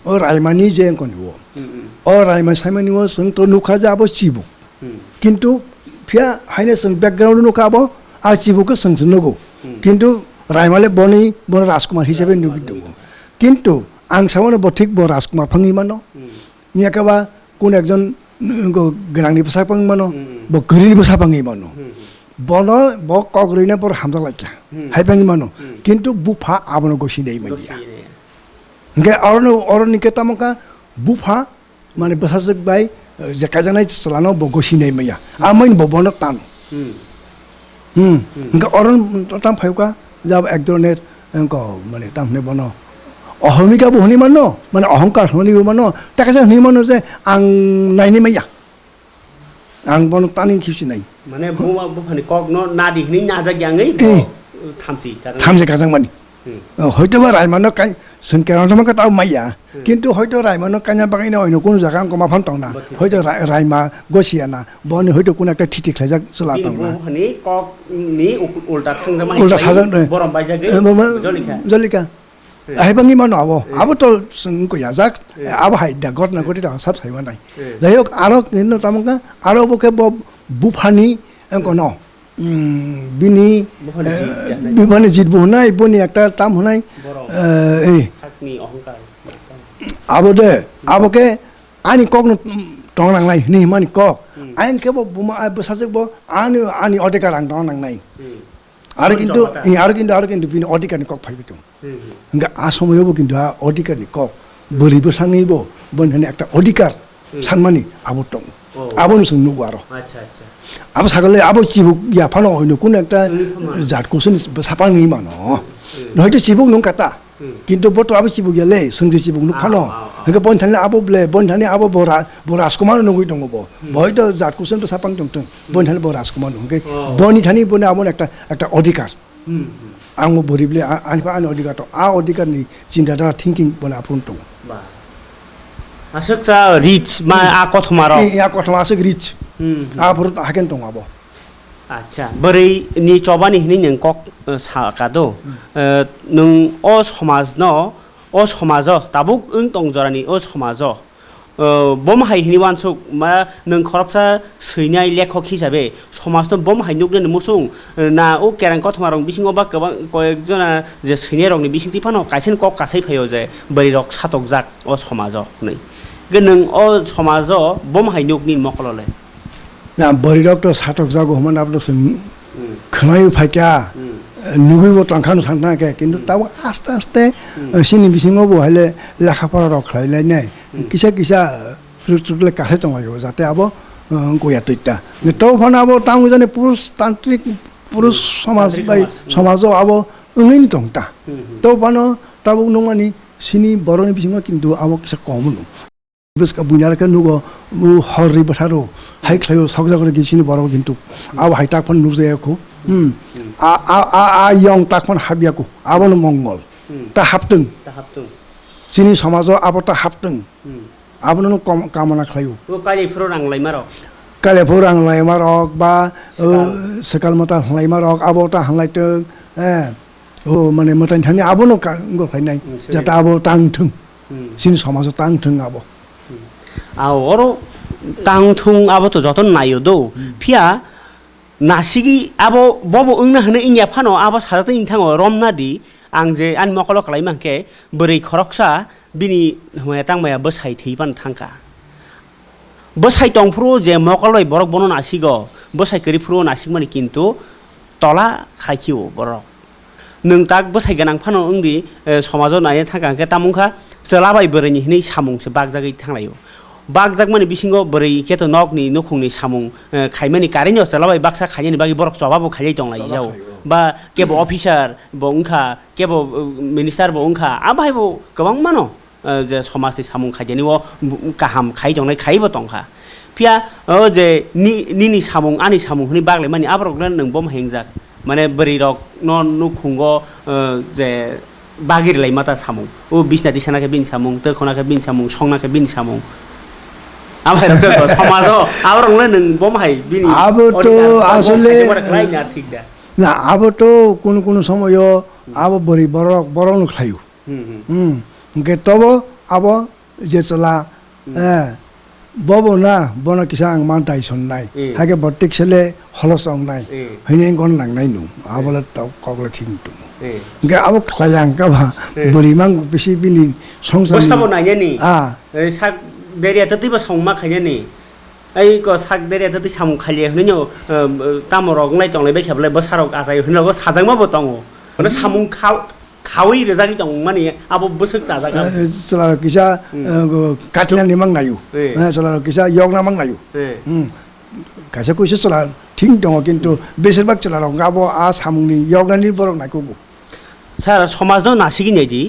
ও রাইমানি যে কোন নিও ও রাইমা সাইমা নিও সং তো নুখা যাবো চিবু কিন্তু ফিয়া হাইনে সং ব্যাকগ্রাউন্ড নুকাবো আর চিবুকে সং নগো কিন্তু রাইমালে বনি বন রাজকুমার হিসেবে নুগি দङ কিন্তু আং সামনে বঠিক ব রাজকুমার ফাঙ্গি মানো নিয়াকাবা কোন একজন গনাংনি বসা ফাঙ্গি মানো ব গরিনি বসা ফাঙ্গি মানো বন ব কগরিনে পর হামজা লাইকা হাইপাঙ্গি মানো কিন্তু বুফা আবনো গসি নেই মানিয়া গে অরনিকে তামকা বুফা মানে বসাজক বাই যে কাজানাই চলানো ব গসি নেই মাইয়া আমাইন ববন টান গে অরন তাম ফাইকা যাব এক ধরনের মানে তামনে বন অহমিকা বহনি মানো মানে অহংকার হনি মানো তাকাজা হনি মানো যে আং নাইনি মাইয়া আং বন টানি খিসি নাই মানে বুমা বুফানি কগনো নাদি হনি नाजा ग्यांगै थामसि 가장 많이 হয়তো বা রাইমানো কাই जों केरान थमा का ताव माइया किन्तु हयतो रायमानो कान्या बागाइनो हयनो कुनु जागा आंको माफान दंना हयतो रायमा गसियाना बनि हयतो कुनु एकटा थिथि खायजाक चला दंना नि कक नि उल्टा थांजा माहि उल्टा थांजा बरम बायजागे जलिखा जलिखा हाइबांगि मानो आबो तो जों को याजाक आबो हाइदा घटना घटिता सब साइमा नाय जायक आरो किन्तु तामका आरो बके बुफानि अंको न बिनि बिमाने जितबो होनाय बनि एकटा ताम होनाय ए थाकनि अहंकार आबो दे आबो के आनि कक न टंग नांनाय नि मानि कक आइन के बुमा बसाजक बो आनि अधिकार आं टंग नांनाय आरो किन्तु बिनि अधिकारनि कक फाइबितो इंगा आसमयबो किन्तु अधिकारनि कक बोरैबो सांगैबो बन होने एकटा अधिकार सानमानि आबो दं आबो जों नुगो आरो अच्छा अच्छा आबो सागले आबो चिबुक याफानो हयनो कुन एकटा जातखौसो सापाङै मानो नहयतो चिबुक नं काता किन्तु बतो आबो चिबुक याले संजि चिबुक नु फानो हंगे बन थाने आबो ब्ले बन थाने आबो बोरा राजकुमार नगै दङबो हयतो जातखौसो तो सापाङ दंथों बन थाने बोरा राजकुमार हंगे बनि थाने बने आबो एकटा अधिकार आंबो बोरैब्ले आनिफा आनि अधिकार तो आ अधिकारनि चिन्ताधारा थिंकिं बना आपुन दङ आसकसा रिच मा आ कथमारो या कथमा आसक रिच आ फुर हाकेन दङ आबो अच्छा बोरै नि चबानि हिनि नों कक साकादो नों अ समाज न अ समाज ताबुक ओं तंजरानि अ समाज बम हाइ हिनि वानसुक मा नों खरकसा सैनाय लेखक हिसाबै समाज न बम हाइ नुगने मुसुं ना ओ केरां कथमारं बिसिङो बा गोबां कयेकजना जे सैनाय रंनि बिसिंति फानो काइसेन कक कासै फैयो जे बै रक सातक जाक अ समाज नै गे नों अ समाज बम हाइ नुगनि मकलले ना बरिरक तो सातक जागो हमन आबलो जों खोनायो फाइका नुगैबो तंखानो सानना के किन्तु ताव आस्ते आस्ते सिनि बिसिङो बहाले लेखा पढ़ा रखलायलायनाय किसा ट्रुटले कासे तंगायो जाते आबो गया तैता तो फन आबो तांग जने पुरुष तांत्रिक पुरुष समाज बाय समाजो आबो ओङैनि दंता तो फन ताबो नङानि सिनि बरनि बिसिङो किन्तु आबो किसा कमनु बेसका बुनारका नुगो हरि बथारो हाइ खलायो सकजागरे गिसिनि बराव किन्तु आबो हाइटा फन नुजायाखो आ यं ताकफन हाबियाखो आबोनो मंगल ता हाबतों सिनि समाजो आबो ता हाबतों आबोनो कामना खलायो ओ कालिफोर रांलाय मारो कालेफोर रांलाय मारक बा सकाल मता हलाय मारक आबो ता हलायतों ओ माने मताइन थानि आबोनो गखायनाय जाता आबो तांथों सिनि समाजो तांथों आबो आव अरो तांथुं आबो तो जतन नायो दो फिया नासिगी आबो बबो ओंना हने इनिया फानो आबो साराते इनथाङो रमनादि आं जे आन मकल खालायमांके बोरै खरकसा बिनि हमाया तांमाया बसाइ थैबान थांका बसाइ तंफ्रु जे मकलय बरक बनो नासिगो बसाइ करिफ्रु नासिगमानि किन्तु तला खाइखियो बरक नों ताक बसाइ गोनां फानो ओंदि समाजो नायनो थांकांके तामुखा जलाबाय बोरैनि हिनै सामुंसो बागजागै थांलायो बागजाग माने बिसिङो बोरै केतो नकनि नखुंनि सामुं खाइमानि कारेन्ट जलाबाय बाक्सा खाइनि बागि बरक जवाबो खाइयै दंलाय जाव बा केबो अफिसार बो ओंखा केबो मिनिस्टार बो ओंखा आबायबो गोबां मानो जे समाजनि सामुं खाइजेनि ओ गाहाम खाइ दंनाय खाइबो दंखा फिया जे निनि सामुं आनि सामुं हनि बागले माने आबरगन नों बम हेंजाक माने बोरै रक न नुखुंगो जे बागिरलाय माता सामुं ओ बिसना दिसानाके बिन सामुं तखनाके बिन सामुं संनाके बिन सामुं आबाय रक समाज आबरगन नों बम हाइ बिनि आबो तो आसले लाइना ठीक दा ना आबो तो कुनु समय आबो बोरै बरन खायो के तबो आबो जे चला बबो ना बन किसा आं मान ताइसन नाय हागे बट्टिक सेले हलसं नाय हैने गन नांनाय नु आबोला ताव कगला थिं तु के आबो खलां का बा बोरिमां बेसि बिनि संसार बसाबो नायनि साक देरिया ततिबो संमा खायनि ऐ को साक देरिया तति सामु खालिया हनिनो तामरक नाय तंलाय बेखाबलाय बसारक आजाय हनगो साजांमाबो तंगो माने सामु खावै रोजागि दं माने आबो बोसोक जाजागा चला किसा काटला निमां नायु चला किसा यगना मां नायु कासे कुइसे चला थिं दङ किन्तु बेसेबाग चला रं आबो आ सामुनि यगनानि बरक नायको सार समाजनो नासिगिनायदि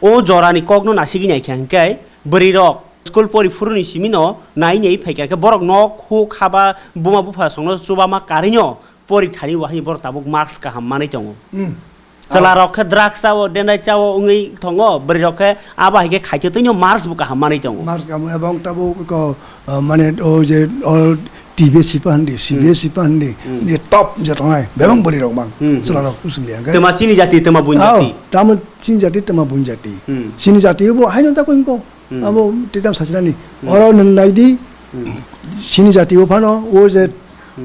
ओ जरानि कगनो नासिगिनाय खांकाय बोरै रक स्कुल परिफुरनि सिमिनो नायनै फैकाके बरक न खो खाबा बुमा बुफा संनो जुबा मा कारिनो परिथानि वाहि बर ताबुक मार्क्स का हाममानै दङ Salah rokhe drugs cawo denai cawo ungi tongo beri rokhe aba hige khaite tuinyo Mars buka hamani tongo. March কাম এবং তাবো মানে ও যে টিভি সিপান্ডি সিবিএস সিপান্ডি নি টপ যে তনাই বেবং বরি রকমাং সলা রক উসুলিয়া গে Tema cini jati tema bun jati. তাম চিন জাতি তামা বুন জাতি চিন জাতি বো হাইন তা কইন কো আবো তিতাম সাসিনানি অর নং নাইদি চিনি জাতি ও ফানো ও যে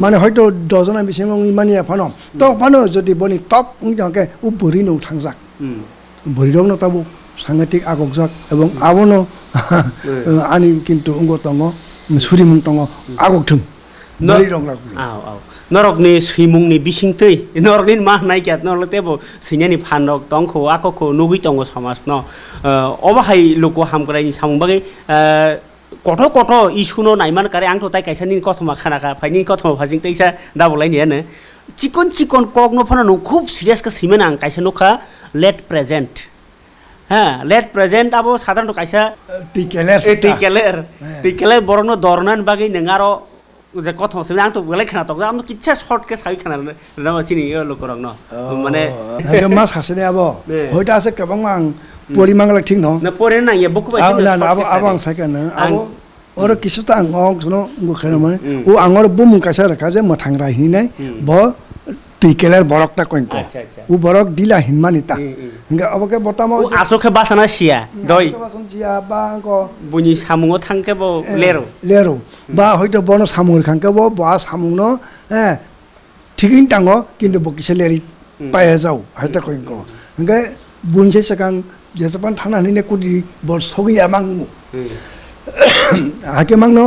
মানে হয়তো ডজনা বিসিং ইমানিয়া ফানো তো ফানো যদি বনি টপ উংকে ও বরি নৌ থাংজাক বরি রক নতাবো সাংঘাতিক আগকজাক এবং আবনো আনি কিন্তু উঙ্গ তঙ্গ সুরিমুং তঙ্গ আগকথুম বরি rock রাক Aw aw. Norokni simungni bisingtei norokni mah naikyat norlotebo sinyani phanok tongkho akokho nugui tongo samas no obahai loko hamkraini samung bagai koto koto isuno naiman kare angto tai kaisani kothoma khanaka phaini kothoma phajing teisa dabolai ni ane chikon chikon kokno phana no khub serious ka simen ang kaisa nokha late present ha late present abo sadharanto kaisa tikeler borono dornan bagai nengaro যে কথা আছে আমি তো বলে খানা তো আমি কিচ্ছা শর্টকে সাই খানা না চিনি লোক রং ন মানে মাছ হাসিনে আবো হইতা আছে কেবং আং পরিমাংলা ঠিক ন না পরে না ইয়ে বকু বাই না না আবো আবং সাইকেন আবো ওর কিছু তো আং শুনো গুখানা মানে ও আঙর বুম কাইসা রাখা যে মথাং রাহিনি নাই ব টিকেলার বরকটা কইন কো ও বরক দিলা হিনমানিতা হিংগা অবকে বটাম আসোকে বাসানা সিয়া দই বাসন জিয়া বা কো বুনি সামুঙো থাংকে ব লেরো বা হয়তো বন সামুর খাংকে বা সামুং ন ঠিকিন টাঙ্গ কিন্তু বকিছে লেরি পায়ে যাও হয়তো কইন কো হিংগা বুনছে সাকাং যেসপান থানা নিনে কুদি বর সগি আমাং হাকে মাং ন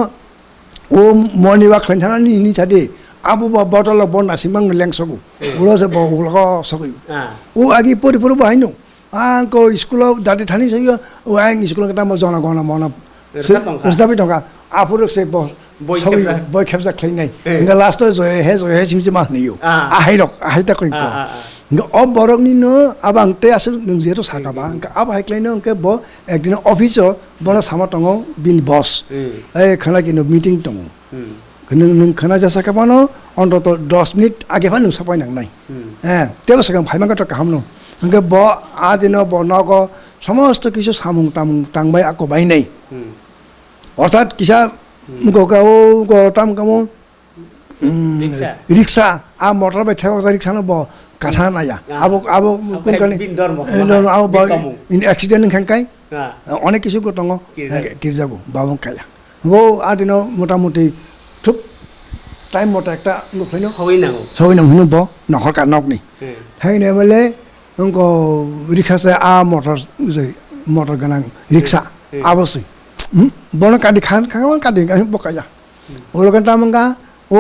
ও মনিবা খান থানা নি ছাদে আবু বটল বন আসিমাং লেংসগু উলো যে বলগ সগি ও আগি পরি পরি বহাইনো আঙ্কো স্কুল দাদি থানি সই ও আং স্কুল কাটা ম জন গণ মন রসাবি টকা আপুরক সে সগি বই খেপজা খাইনাই ইংগা লাস্ট জয় চিমচি মা নিও আহাইতা কই কো অ বরক নি ন আবাং তে আসল নং যেটো সাকাবা আব হাইক্লাইন অংকে ব একদিন অফিস বন সামা টং বিন বস এ খানা কিনো মিটিং টং নং খানা যাসা কাবানো অন্তত 10 মিনিট আগে ফান নং সাপাই নাং নাই তেও সাকাম ফাইমাঙ্গা ট কাহামনো অংকে ব আ দিন ব নগ সমস্ত কিছু সামুং টাংবাই আকো বাই নাই অর্থাৎ কিসা গো টাম কামো রিক্সা আ মোটর বাই থেও রিক্সা ন ব কাছা নাইয়া আবো কোন কানে আবো অ্যাক্সিডেন্ট খাঙ্কাই অনেক কিছু গো টং কিরজাবো বাবং কায়া গো আ দিন মোটামুটি থুপ টাইম মতো একটা ফেনো সবই নাম হিনো ব নহর কা নক নি হাইনে বলে উনকো রিক্সা সে আ মোটর গানাং রিক্সা আবসি বন কাদি খান খাওয়ান কাদি বকায়া ওলকান তামঙ্গা ও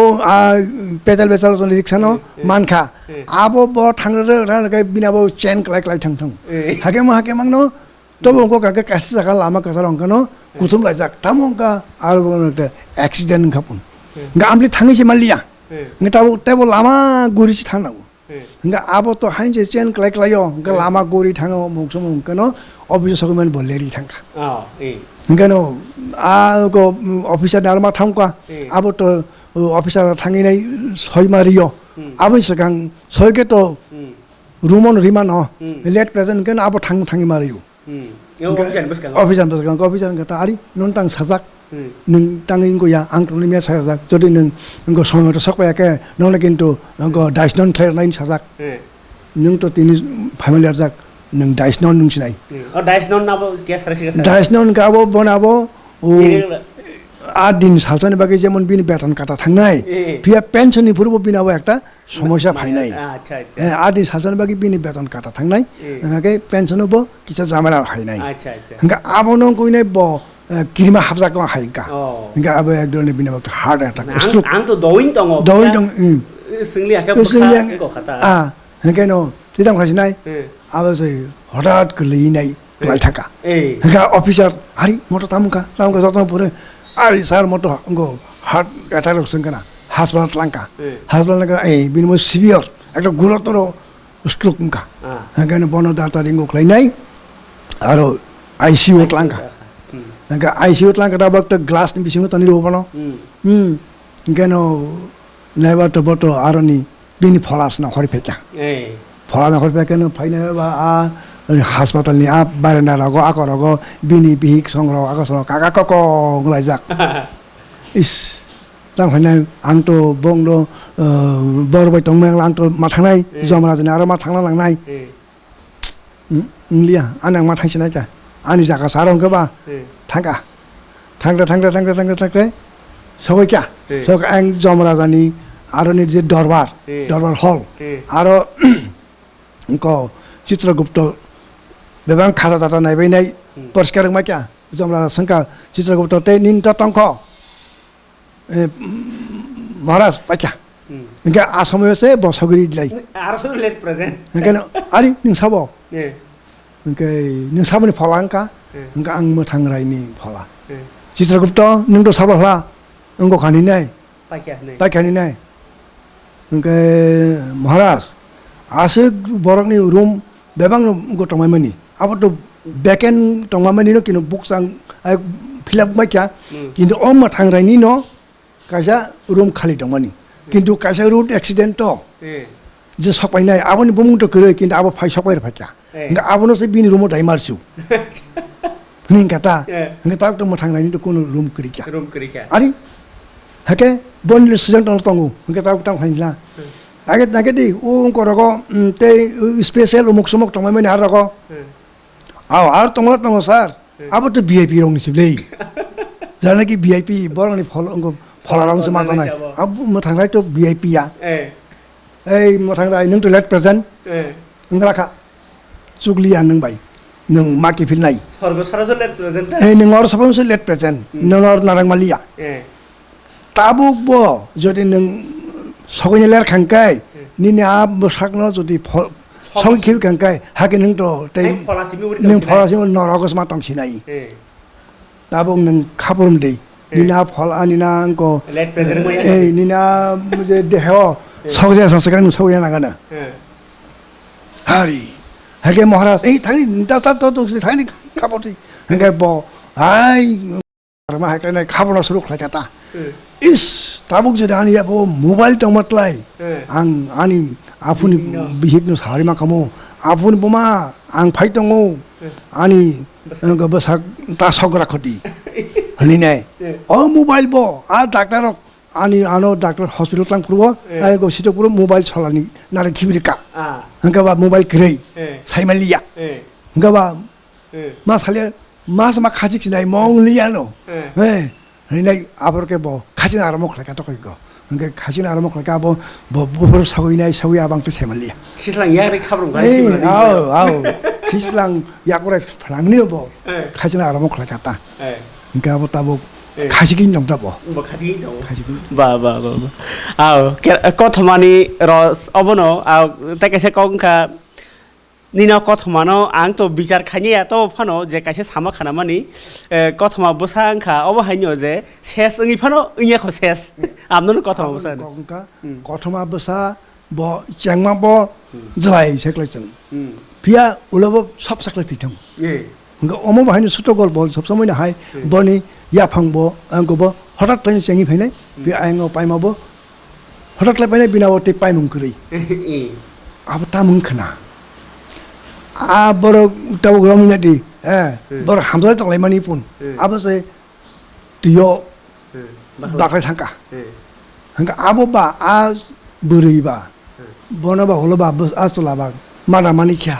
পেডাল বেচাল জন রিক্সা ন মানখা আবো ব থাংরে রানকে বিনাবো চেন ক্লাই ক্লাই থাং থাং হাকে মাং ন তবো উনকো কাকে কাছে জায়গা লামা কাছে রংকানো কুতুম লাইজাক তামঙ্গা আর একটা অ্যাক্সিডেন্ট খাপুন গা আমলি থাঙিছে Malia ngetabu tebo lama guri si thangnago nga abo to hainje chen klai klayo nga lama guri thango moksomong kano office sokumen bolleri thangka ngano a go officer darma thangka abo to officer thangi nai soimariyo abo sakang soike to rumon riman ho late present kano abo thangi mariyo officer ka ari non tang sajak nung tangin ko ya ang tulimia sajak jodi nung ngo somo to sakpa ke nong কিন্তু ngo dice non clear line sajak nung to tini family sajak nung dice non nung sinai dice non abo ke sarasi ka dice non ka abo bonabo o আদিন সালসানি বাকি যেমন বিন বেতন কাটা থাকনাই ফিয়া পেনশননি ফুরবো বিনাবো একটা সমস্যা ফাইনাই আচ্ছা আচ্ছা আদিন সালসানি বাকি বিন বেতন কাটা থাকনাই হাকে পেনশন হবো কিছু ঝামেলা হাইনাই আচ্ছা আচ্ছা হাঙ্গা আবনো কইনাই ব কিরিমা হাফজা কো হাইকা হাঙ্গা আবে একদনে বিনাবো হার্ট অ্যাটাক স্ট্রোক আং তো দওইন দং সিংলি আকে বকা খাতা হাঙ্গা নো তিতাম খাইনাই আবে সই হঠাৎ কইনাই ক্লাই থাকা হাঙ্গা অফিসার হারি মটো তামকা যত্ন পরে আর স্যার মতো হার্ট অ্যাটাক হচ্ছেন কেনা হাসপাতাল লাঙ্কা হাসপাতাল লাঙ্কা এই বিনিময় সিভিয়র একটা গুরুতর স্ট্রোক মুখা হ্যাঁ বন ডাক্তার খাই নাই আর আইসিউ লাঙ্কা হ্যাঁ আইসিউ লাঙ্কাটা একটা গ্লাস বিছিং টানি রব ন কেন নাইবা তো বটো আরনি বিনি ফলাস না হরি ফেকা फलाना हरफेकेनो फाइनाबा आ हास्पातालनि आ बारेन्दारागो आकरागो बिनि बिहिक संग्राव आकाशराव काका कक गलायजाक इस तांफायनाय आंथ' बंद बरबाय दंमोन आंथ' मा थांनाय जमराजनि आरो मा थांना लांनाय लिया आं मा थांसिनाय का आंनि जागा सारंगोबा थांगा थांग्रा सहैका सहैका आं जमराजानि आरो नि जे दरबार हल आरो इनको चित्रगुप्त बेबां खारा दाता नायबायनाय परिष्कार मा क्या जमराजा संका चित्रगुप्त ते निन्ता टंक महाराज पाक्या इनका आसामाव से बसगिरि दिलाय आरो लेट प्रेजेन्ट इनका आरि नोंसाबो इनका नोंसाबोनि फलांका इनका आं मोथां रायनि फला चित्रगुप्त नोंथ' साबला इंको खानिनाय पाक्यानिनाय इनका महाराज आसो बरकनि रूम बेबां इंको टंमायमनि अब तो बेकेन टंमायमनि न किनु बुक्स आं फिलअप माक्या किन्तु अ मोथां रायनि न कायसा रूम खाली दंमनि किन्तु कायसा रूट एक्सीडेंट तो जे सकपायनाय आबोनि बुमुंथ करे किन्तु आबो फाय सकपाय फाक्या इंका आबोनो से बिनि रूमो दाय मारसु निंकाता इंका ताक तो मोथां रायनि तो कोनो रूम करिका आरि हके बनले सिजन तंगु इंका ताक तां फाइनला आगे नागे दि उ करगो ते स्पेशल उमुक सुमुक तंमायमनि हारगो आर तंगला सर आबो तो वीआईपी रंनिसिलै जाने कि वीआईपी बरनि फलारांसो मा जानाय अब मोथांराय तो वीआईपी आ ए मोथांराय नों तो लेट प्रेजेन्ट इंग्राखा चुगलिया नों बाय नों माकि फिलनाय सरगो सारासो लेट प्रेजेन्ट ए नों और सबसे लेट प्रेजेन्ट नों और नारांमालिया ताबुक बो जदि नों सगैने लेर खांकाय निने आ बसाकनो जदि सगै खिल खांकाय हाके नों तो तै नों फलासिम नरगस मा तंसिनाय ताबुक नों खापुरम दै निना फल आनिना अंको लेट प्रेजेन्ट ए निना मुझे देहो सगया ससका नु सगया नागाना हारि हाके महाराज ए थांनि ता तो थांनि खापति हाके बो हाय मा हाके खापना सुरु खलायता इस ताबुक जे दानि अब मोबाइल टमतलाय आं आनि आफुनि बिहिकनो सारिमा खामो आफुनि बमा आं फाइट दङो आनि बसाक तासगरा खति हलिनाय ओ मोबाइल बो आ डाक्टर आनि आनो डाक्टर हॉस्पिटल तां पुरबो आइ गो सितो पुरो मोबाइल छलानि नारे खिबिरिका हंगा बा मोबाइल ग्रै साइमालिया हंगा बा मा साले मास मा खाजिक सिनाय मंलियानो ए हलिनाय आबरके बो खाजिन आराम खलाका तो कइगो हंगा खाजिन आराम खलाका बो बोफोर सगैनाय सगै आबां तो साइमालिया खिस्लां यारे खाब्रं गाय आव खिस्लां याकरे फ्लांनि बो खाजिन आराम खलाका ता hingga apa tabu kasih gini dong tabu kasih gini ba aw ko thomani ros obono aw ta kaise kongka nina ko thomano ang to bichar khania to phano je kaise sama khana mani ko thoma bosangkha obo hainyo je ses ngi phano inya kho ses amno ko thoma bosa kongka ko thoma bosa bo changma bo jlai seklaichen pia ulobo sop saklai titam हंगा अमो बाहायनो सुतो गल बल सब समय हाय बनि या फंगबो अंगबो हठात तनि चंगि फैनाय बे आंगो पाइमाबो हठात ला फैनाय बिनाबो ते पाइमुं करै अब तामुं खना आ बर ताव ग्रामनियादि बर हामजाय तंलाय मानि पुन अब से तियो दाखाय थांका हंगा आबो बा आ बोरैबा बनबा हलबा आस्तलाबा माना मानि खिया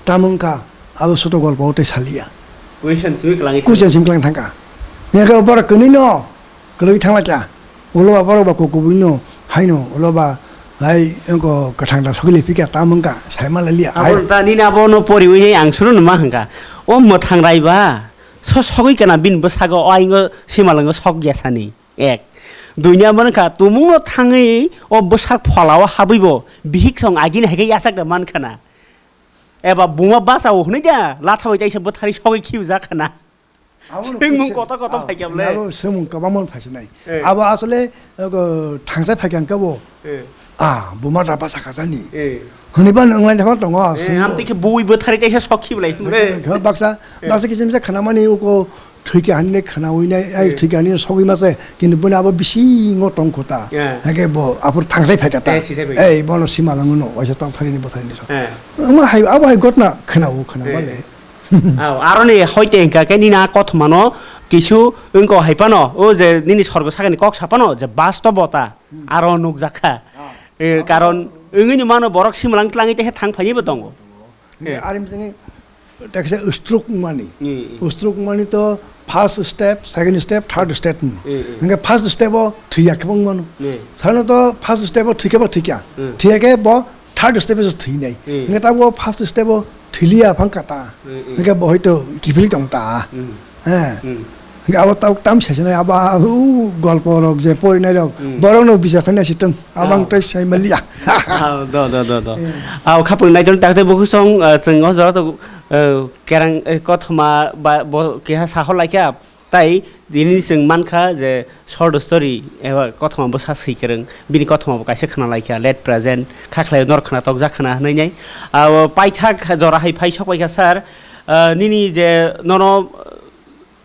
तामुंका अब सुतो गल बहुतै सालिया कुइसन सिमक्लां थांका नेका बर कनिनो कलि थांला क्या उलबा बरबा कोकुबिनो हाइनो उलबा हाय एंको कथांदा सगले पिका तामंका साइमालालिया अब तानि नाबो न परिवै आं सुरु नमा हंका ओ मोथां रायबा सगै केना बिन बसागो आइगो सिमालंगो सग गेसानि एक दुनिया मनका तुमुंग थाङै ओ बसाग फलाव हाबैबो बिहिक सं आगिन हेगे यासाक द मानखाना एबा बुमा बासाव हनै जा लाथाबाय जायसे बोथारि सगै खिउ जाखाना जों कत कत फाइग्याबले आबो सोमुं कबामन फासिनाय आबो आसले थांसाय फाइग्यानकाबो आ बुमा दाबा साखाजानि हनैबा नंलाय थाबा दङ आमतिके बुइ बोथारि जायसे सखिबलाय बाक्सा किसिमसे खानामानि उको थैके हान्ने खाना उइनाय आइ थैके हान्ने सगै मासे किन्तु बने अब बिसिङो टंखोता हागे ब आफुर थांसाय फायकाता ए बनो सिमा लाङनो वाइसा तक थारिनि बथारिनि स मा हाय अब हाय गटना खानाव खानाबाले आरो नै हयते इंकाके निना कथमानो किछु इंको हाइपानो ओ जे निनि सर्ग सागानि कक सापानो जे बास्तबता आरो नुकजाखा कारण ओंगैनि मानो बरक सिमलां क्लाङिते हे थांफायोबो दङ आरिमजों देखसे स्ट्रोक मानि तो first step second step third step इंगे फर्स्ट स्टेप थैयाखैबो मानो सानो तो फर्स्ट स्टेप थैखेबो थैया थैयाके ब थर्ड स्टेप इज थैनाय इंगे ताबो फर्स्ट स्टेप थैलिया फांकाता इंगे बहैतो किफिलि दंता अब ताव ताम सेसनाय अब गल्प रक जे परिनाय रक बरनो बिसाखनाय सितों आबां तै साइमलिया द आव खापुं नायजन ताकते बखुसं जों जरा तो केरां कथमा बा केहा साह लायका ताई दिनि जों मानखा जे शर्ट स्टोरी एबा कथमा बसा सैकेरं बिनि कथमा काइसे खाना लायका लेट प्रेजेंट खाखलाय नरखना तक जाखना हनैनाय आव पाइथा जरा हाय फाइ सपायका सार निनि जे ननो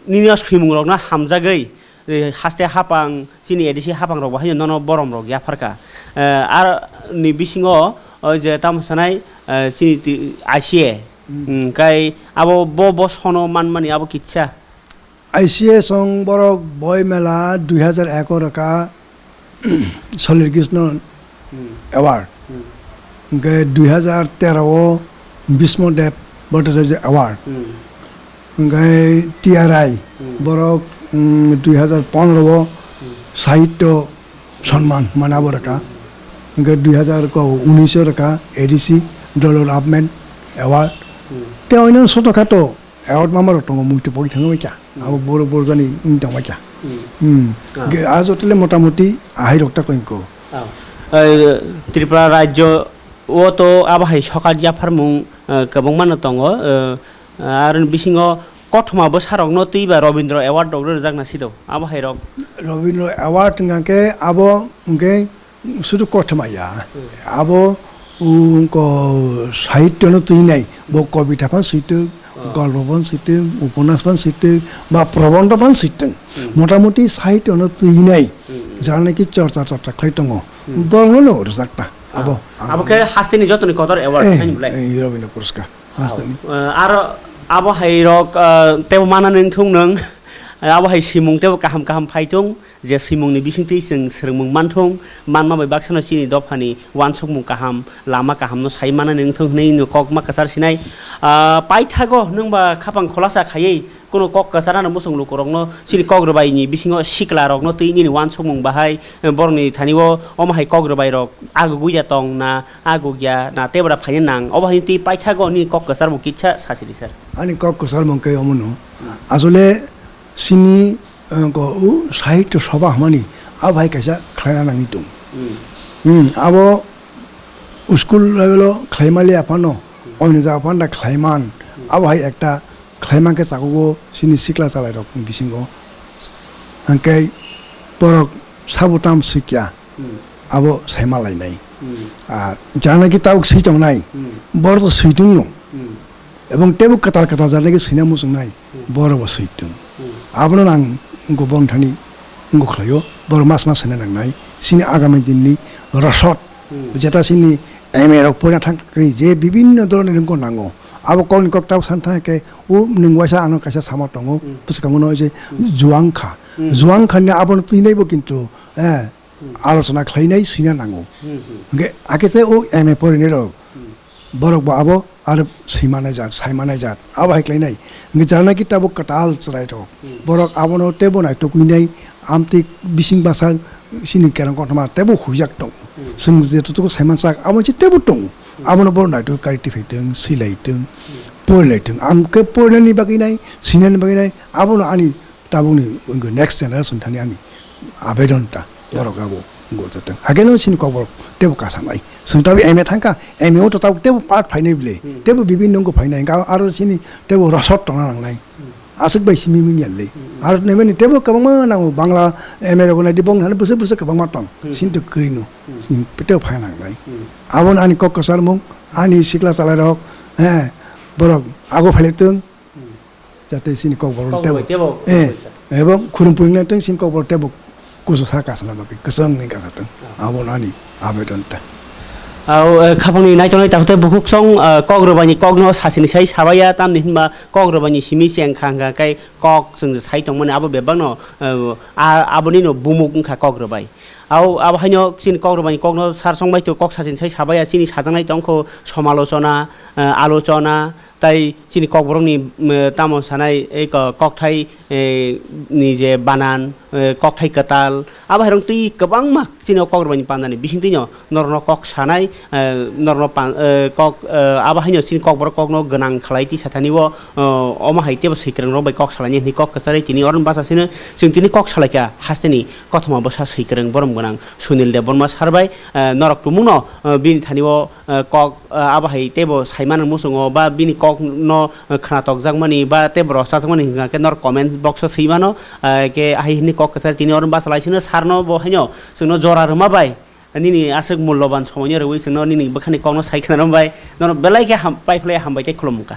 निनि स्क्रिमुंरकना हामजागै हास्ते हापां सिनि एदिसि हापां रक बाहाय ननो बरम रक याफारका आरो नि बिसिङो जे तामसानाय सिनि आइसिए काई आबो ब सनो मानमानि आबो किच्छा आइसिए सं बरक बय मेला 2001 रका सलिर कृष्ण अवार्ड के 2013 विष्णुदेव भट्टाचार्य अवार्ड गाय टीआरआई बरक 2015 साहित्य सम्मान मानाबो रका गाय 2019 रका एडीसी डेभलपमेंट अवार्ड ते अन्य सतखातो अवार्ड मामार दङ मुक्ति परि थाङो क्या अब बर बरजानि दङ क्या आजतले मोटामुटी आहाय रक्ता कइको त्रिपुरा राज्य ओ तो आबाहाय सकाल जाफारमुं गोबां मान दङ आरो बिसिङो कथमाबो सारकनो तैबा रवीन्द्र अवार्ड दङ जागना सिदौ आबाहाय रक रवीन्द्र अवार्ड ngaके आबो nge सुदु कथमाया आबो उनको साहित्य न तैनाय ब कविता पान सैतो गल्प पान सैतो उपन्यास पान सैतो बा प्रबन्ध पान सैतो मोटामुटी साहित्य न तैनाय जानाकि चर्चा खाय दङ बरनो रजाक्ता आबो के हास्तेनि जतनि कदर अवार्ड हैनलाय रवीन्द्र पुरस्कार हास्तेनि आरो आबाहाय रक तेव मानानै थुं नों आबाहाय सिमुं तेव काहाम काहाम फायथुं जे सिमुंनि बिसिंथि जों सोरमुं मानथुं मानमाबाय बाक्सानो सिनि दफानि वानसकमुं काहाम लामा काहामनो साइ मानानै थुं नै कक माखासार सिनाय पाइथागो नोंबा खापां खलासा खायै कोनो कक कासारानो मोसं लुकरकनो सिनि कग्रबायनि बिसिङो सिक्ला रकनो तैनि वानसकमुं बाहाय बरनि थानिवो अमाहाय कग्रबाय रक आगु गुया तंग ना आगु गया ना तेबरा फाइन नां अबाहाय ति पाइथागो नि कक कासार मु किच्छा सासिरि सर अनि कक कासार मंके अमनो आसले सिनि को साहित्य सभा हमानी अब भाई कैसा खाना नहीं तुम अब स्कूल लेवल खाइमाले अपनो अन्य जा अपन खाइमान अब भाई एकटा खाइमान के चाको सिनि सिक्ला चलाय रक बिसिङो अंके परक साबुताम सिक्या अब साइमालाय नै आ जाना कि ताउ सिटं नाय बर तो सिटुं नो एवं टेबु कतार कतार जाना कि सिना मुसुं नाय बर ब सिटुं आबनो नां गोबां थानि गखलायो बर मास मास होना नांनाय सिनि आगामी दिननि रसद जेटा सिनि एमए रक पना थांख्रि जे विभिन्न धरনের रंग नांगो आबो कौन कक्टाव सानथा के उ नंगवासा आनो कासा सामा दङो पुसकामनो जे जुवांखानि आबन तिनैबो किन्तु आलोचना खालायनाय सिना नांगो गे आकेसे उ एमए परिने र बरक बा आबो आरो सैमानाय जात साइमानाय जात आबो हायख्लायनाय जाना कि ताबो कटाल चलायथ बरक आबनो टेबो नाय टकुइनाय आमति बिसिं बासा सिनि केरां कथमा टेबो हुजाक दं जों जेतुतुको साइमान साक आबो जि टेबो दं आबनो बर नाय तो कारिटिफाइदों सिलाइदों पयलाइदों आमके पयनानि बागैनाय सिनानि बागैनाय आबनो आनि ताबोनि नेक्स्ट जेनारेशन थानि आनि आबेदनता बरक आबो गोजतों हागेनो सिनि कबर टेबो कासानाय संताबि एमए थांका एमए तो ताव टेबो पार्ट फाइनाय बिले टेबो विभिन्न नंगो फाइनाय गा आरो सिनि टेबो रसद तना नांनाय आसक बाय सिमि मियाले आरो नेमेनि टेबो कबांमा नांगो बांला एमए रगनाय दिबं हाने बोसोर बोसोर कबांमा तं सिनतो करिनो पेटेव फाइनांनाय आबन आनि कक्कसार मुं आनि सिक्ला चालाय रक बरक आगो फाइलेतों जाहाथे सिनि ककबर Kok टेबो bai tebo. एबं खुरुम पुइनांथों सिनि ककबर टेबो कुसु साकासना बाकी कसंनि कासाथों आबनानि आबेदनता खाफांनि नायथ'नाय थाखोथाय बुहुक सं कग्रबानि कगनो सासिनि साइ साबाया तामनि हिनबा कग्रबानि सिमि सेंखा हांगाखाय कक जों साइ दंमोन आबो बेबांनो आबोनि न बुमुक ओंखा कग्रबाय आव हायनो सिनि कग्रबानि कगनो सारसंबाय तो कक सासिनि साइ साबाया सिनि साजांनाय दंखौ समालोचना आलोचना ताई सिनि ककबरंनि तामो सानाय एक ककथाय नि जे बानान ककथाय कताल आबा हेरं तुइ गोबां मा सिनि कग्रबानि पान्दानि बिसिंतिनो नरन कक सानाय नरन कक आबा हायनो सिनि ककबर कगनो गोनां खालायति साथानिबो अमा हायतेबो सैक्रं रबाय कक सालायनि नि कक कसारै तिनि अरन बासासिनो जों तिनि कक सालायका हास्तेनि कथमा बसा सैक्रं बरम गोनां सुनिल देव बर्मा सारबाय नरक तुमुनो बिनि थानिबो कक आबा हायतेबो साइमान मुसुङो बा बिनि कक no khanatok jangmani ba te brosa jangmani hinga ke nor comment box seimano ke ahi hini kok kesar tini orang basalaisino sarno bo hanyo sungno jora ruma bai nini asuk mulloban somonya rewi sungno nini bakhani kokno saikana bai no belai ke ham pai play ham bai ke khulumka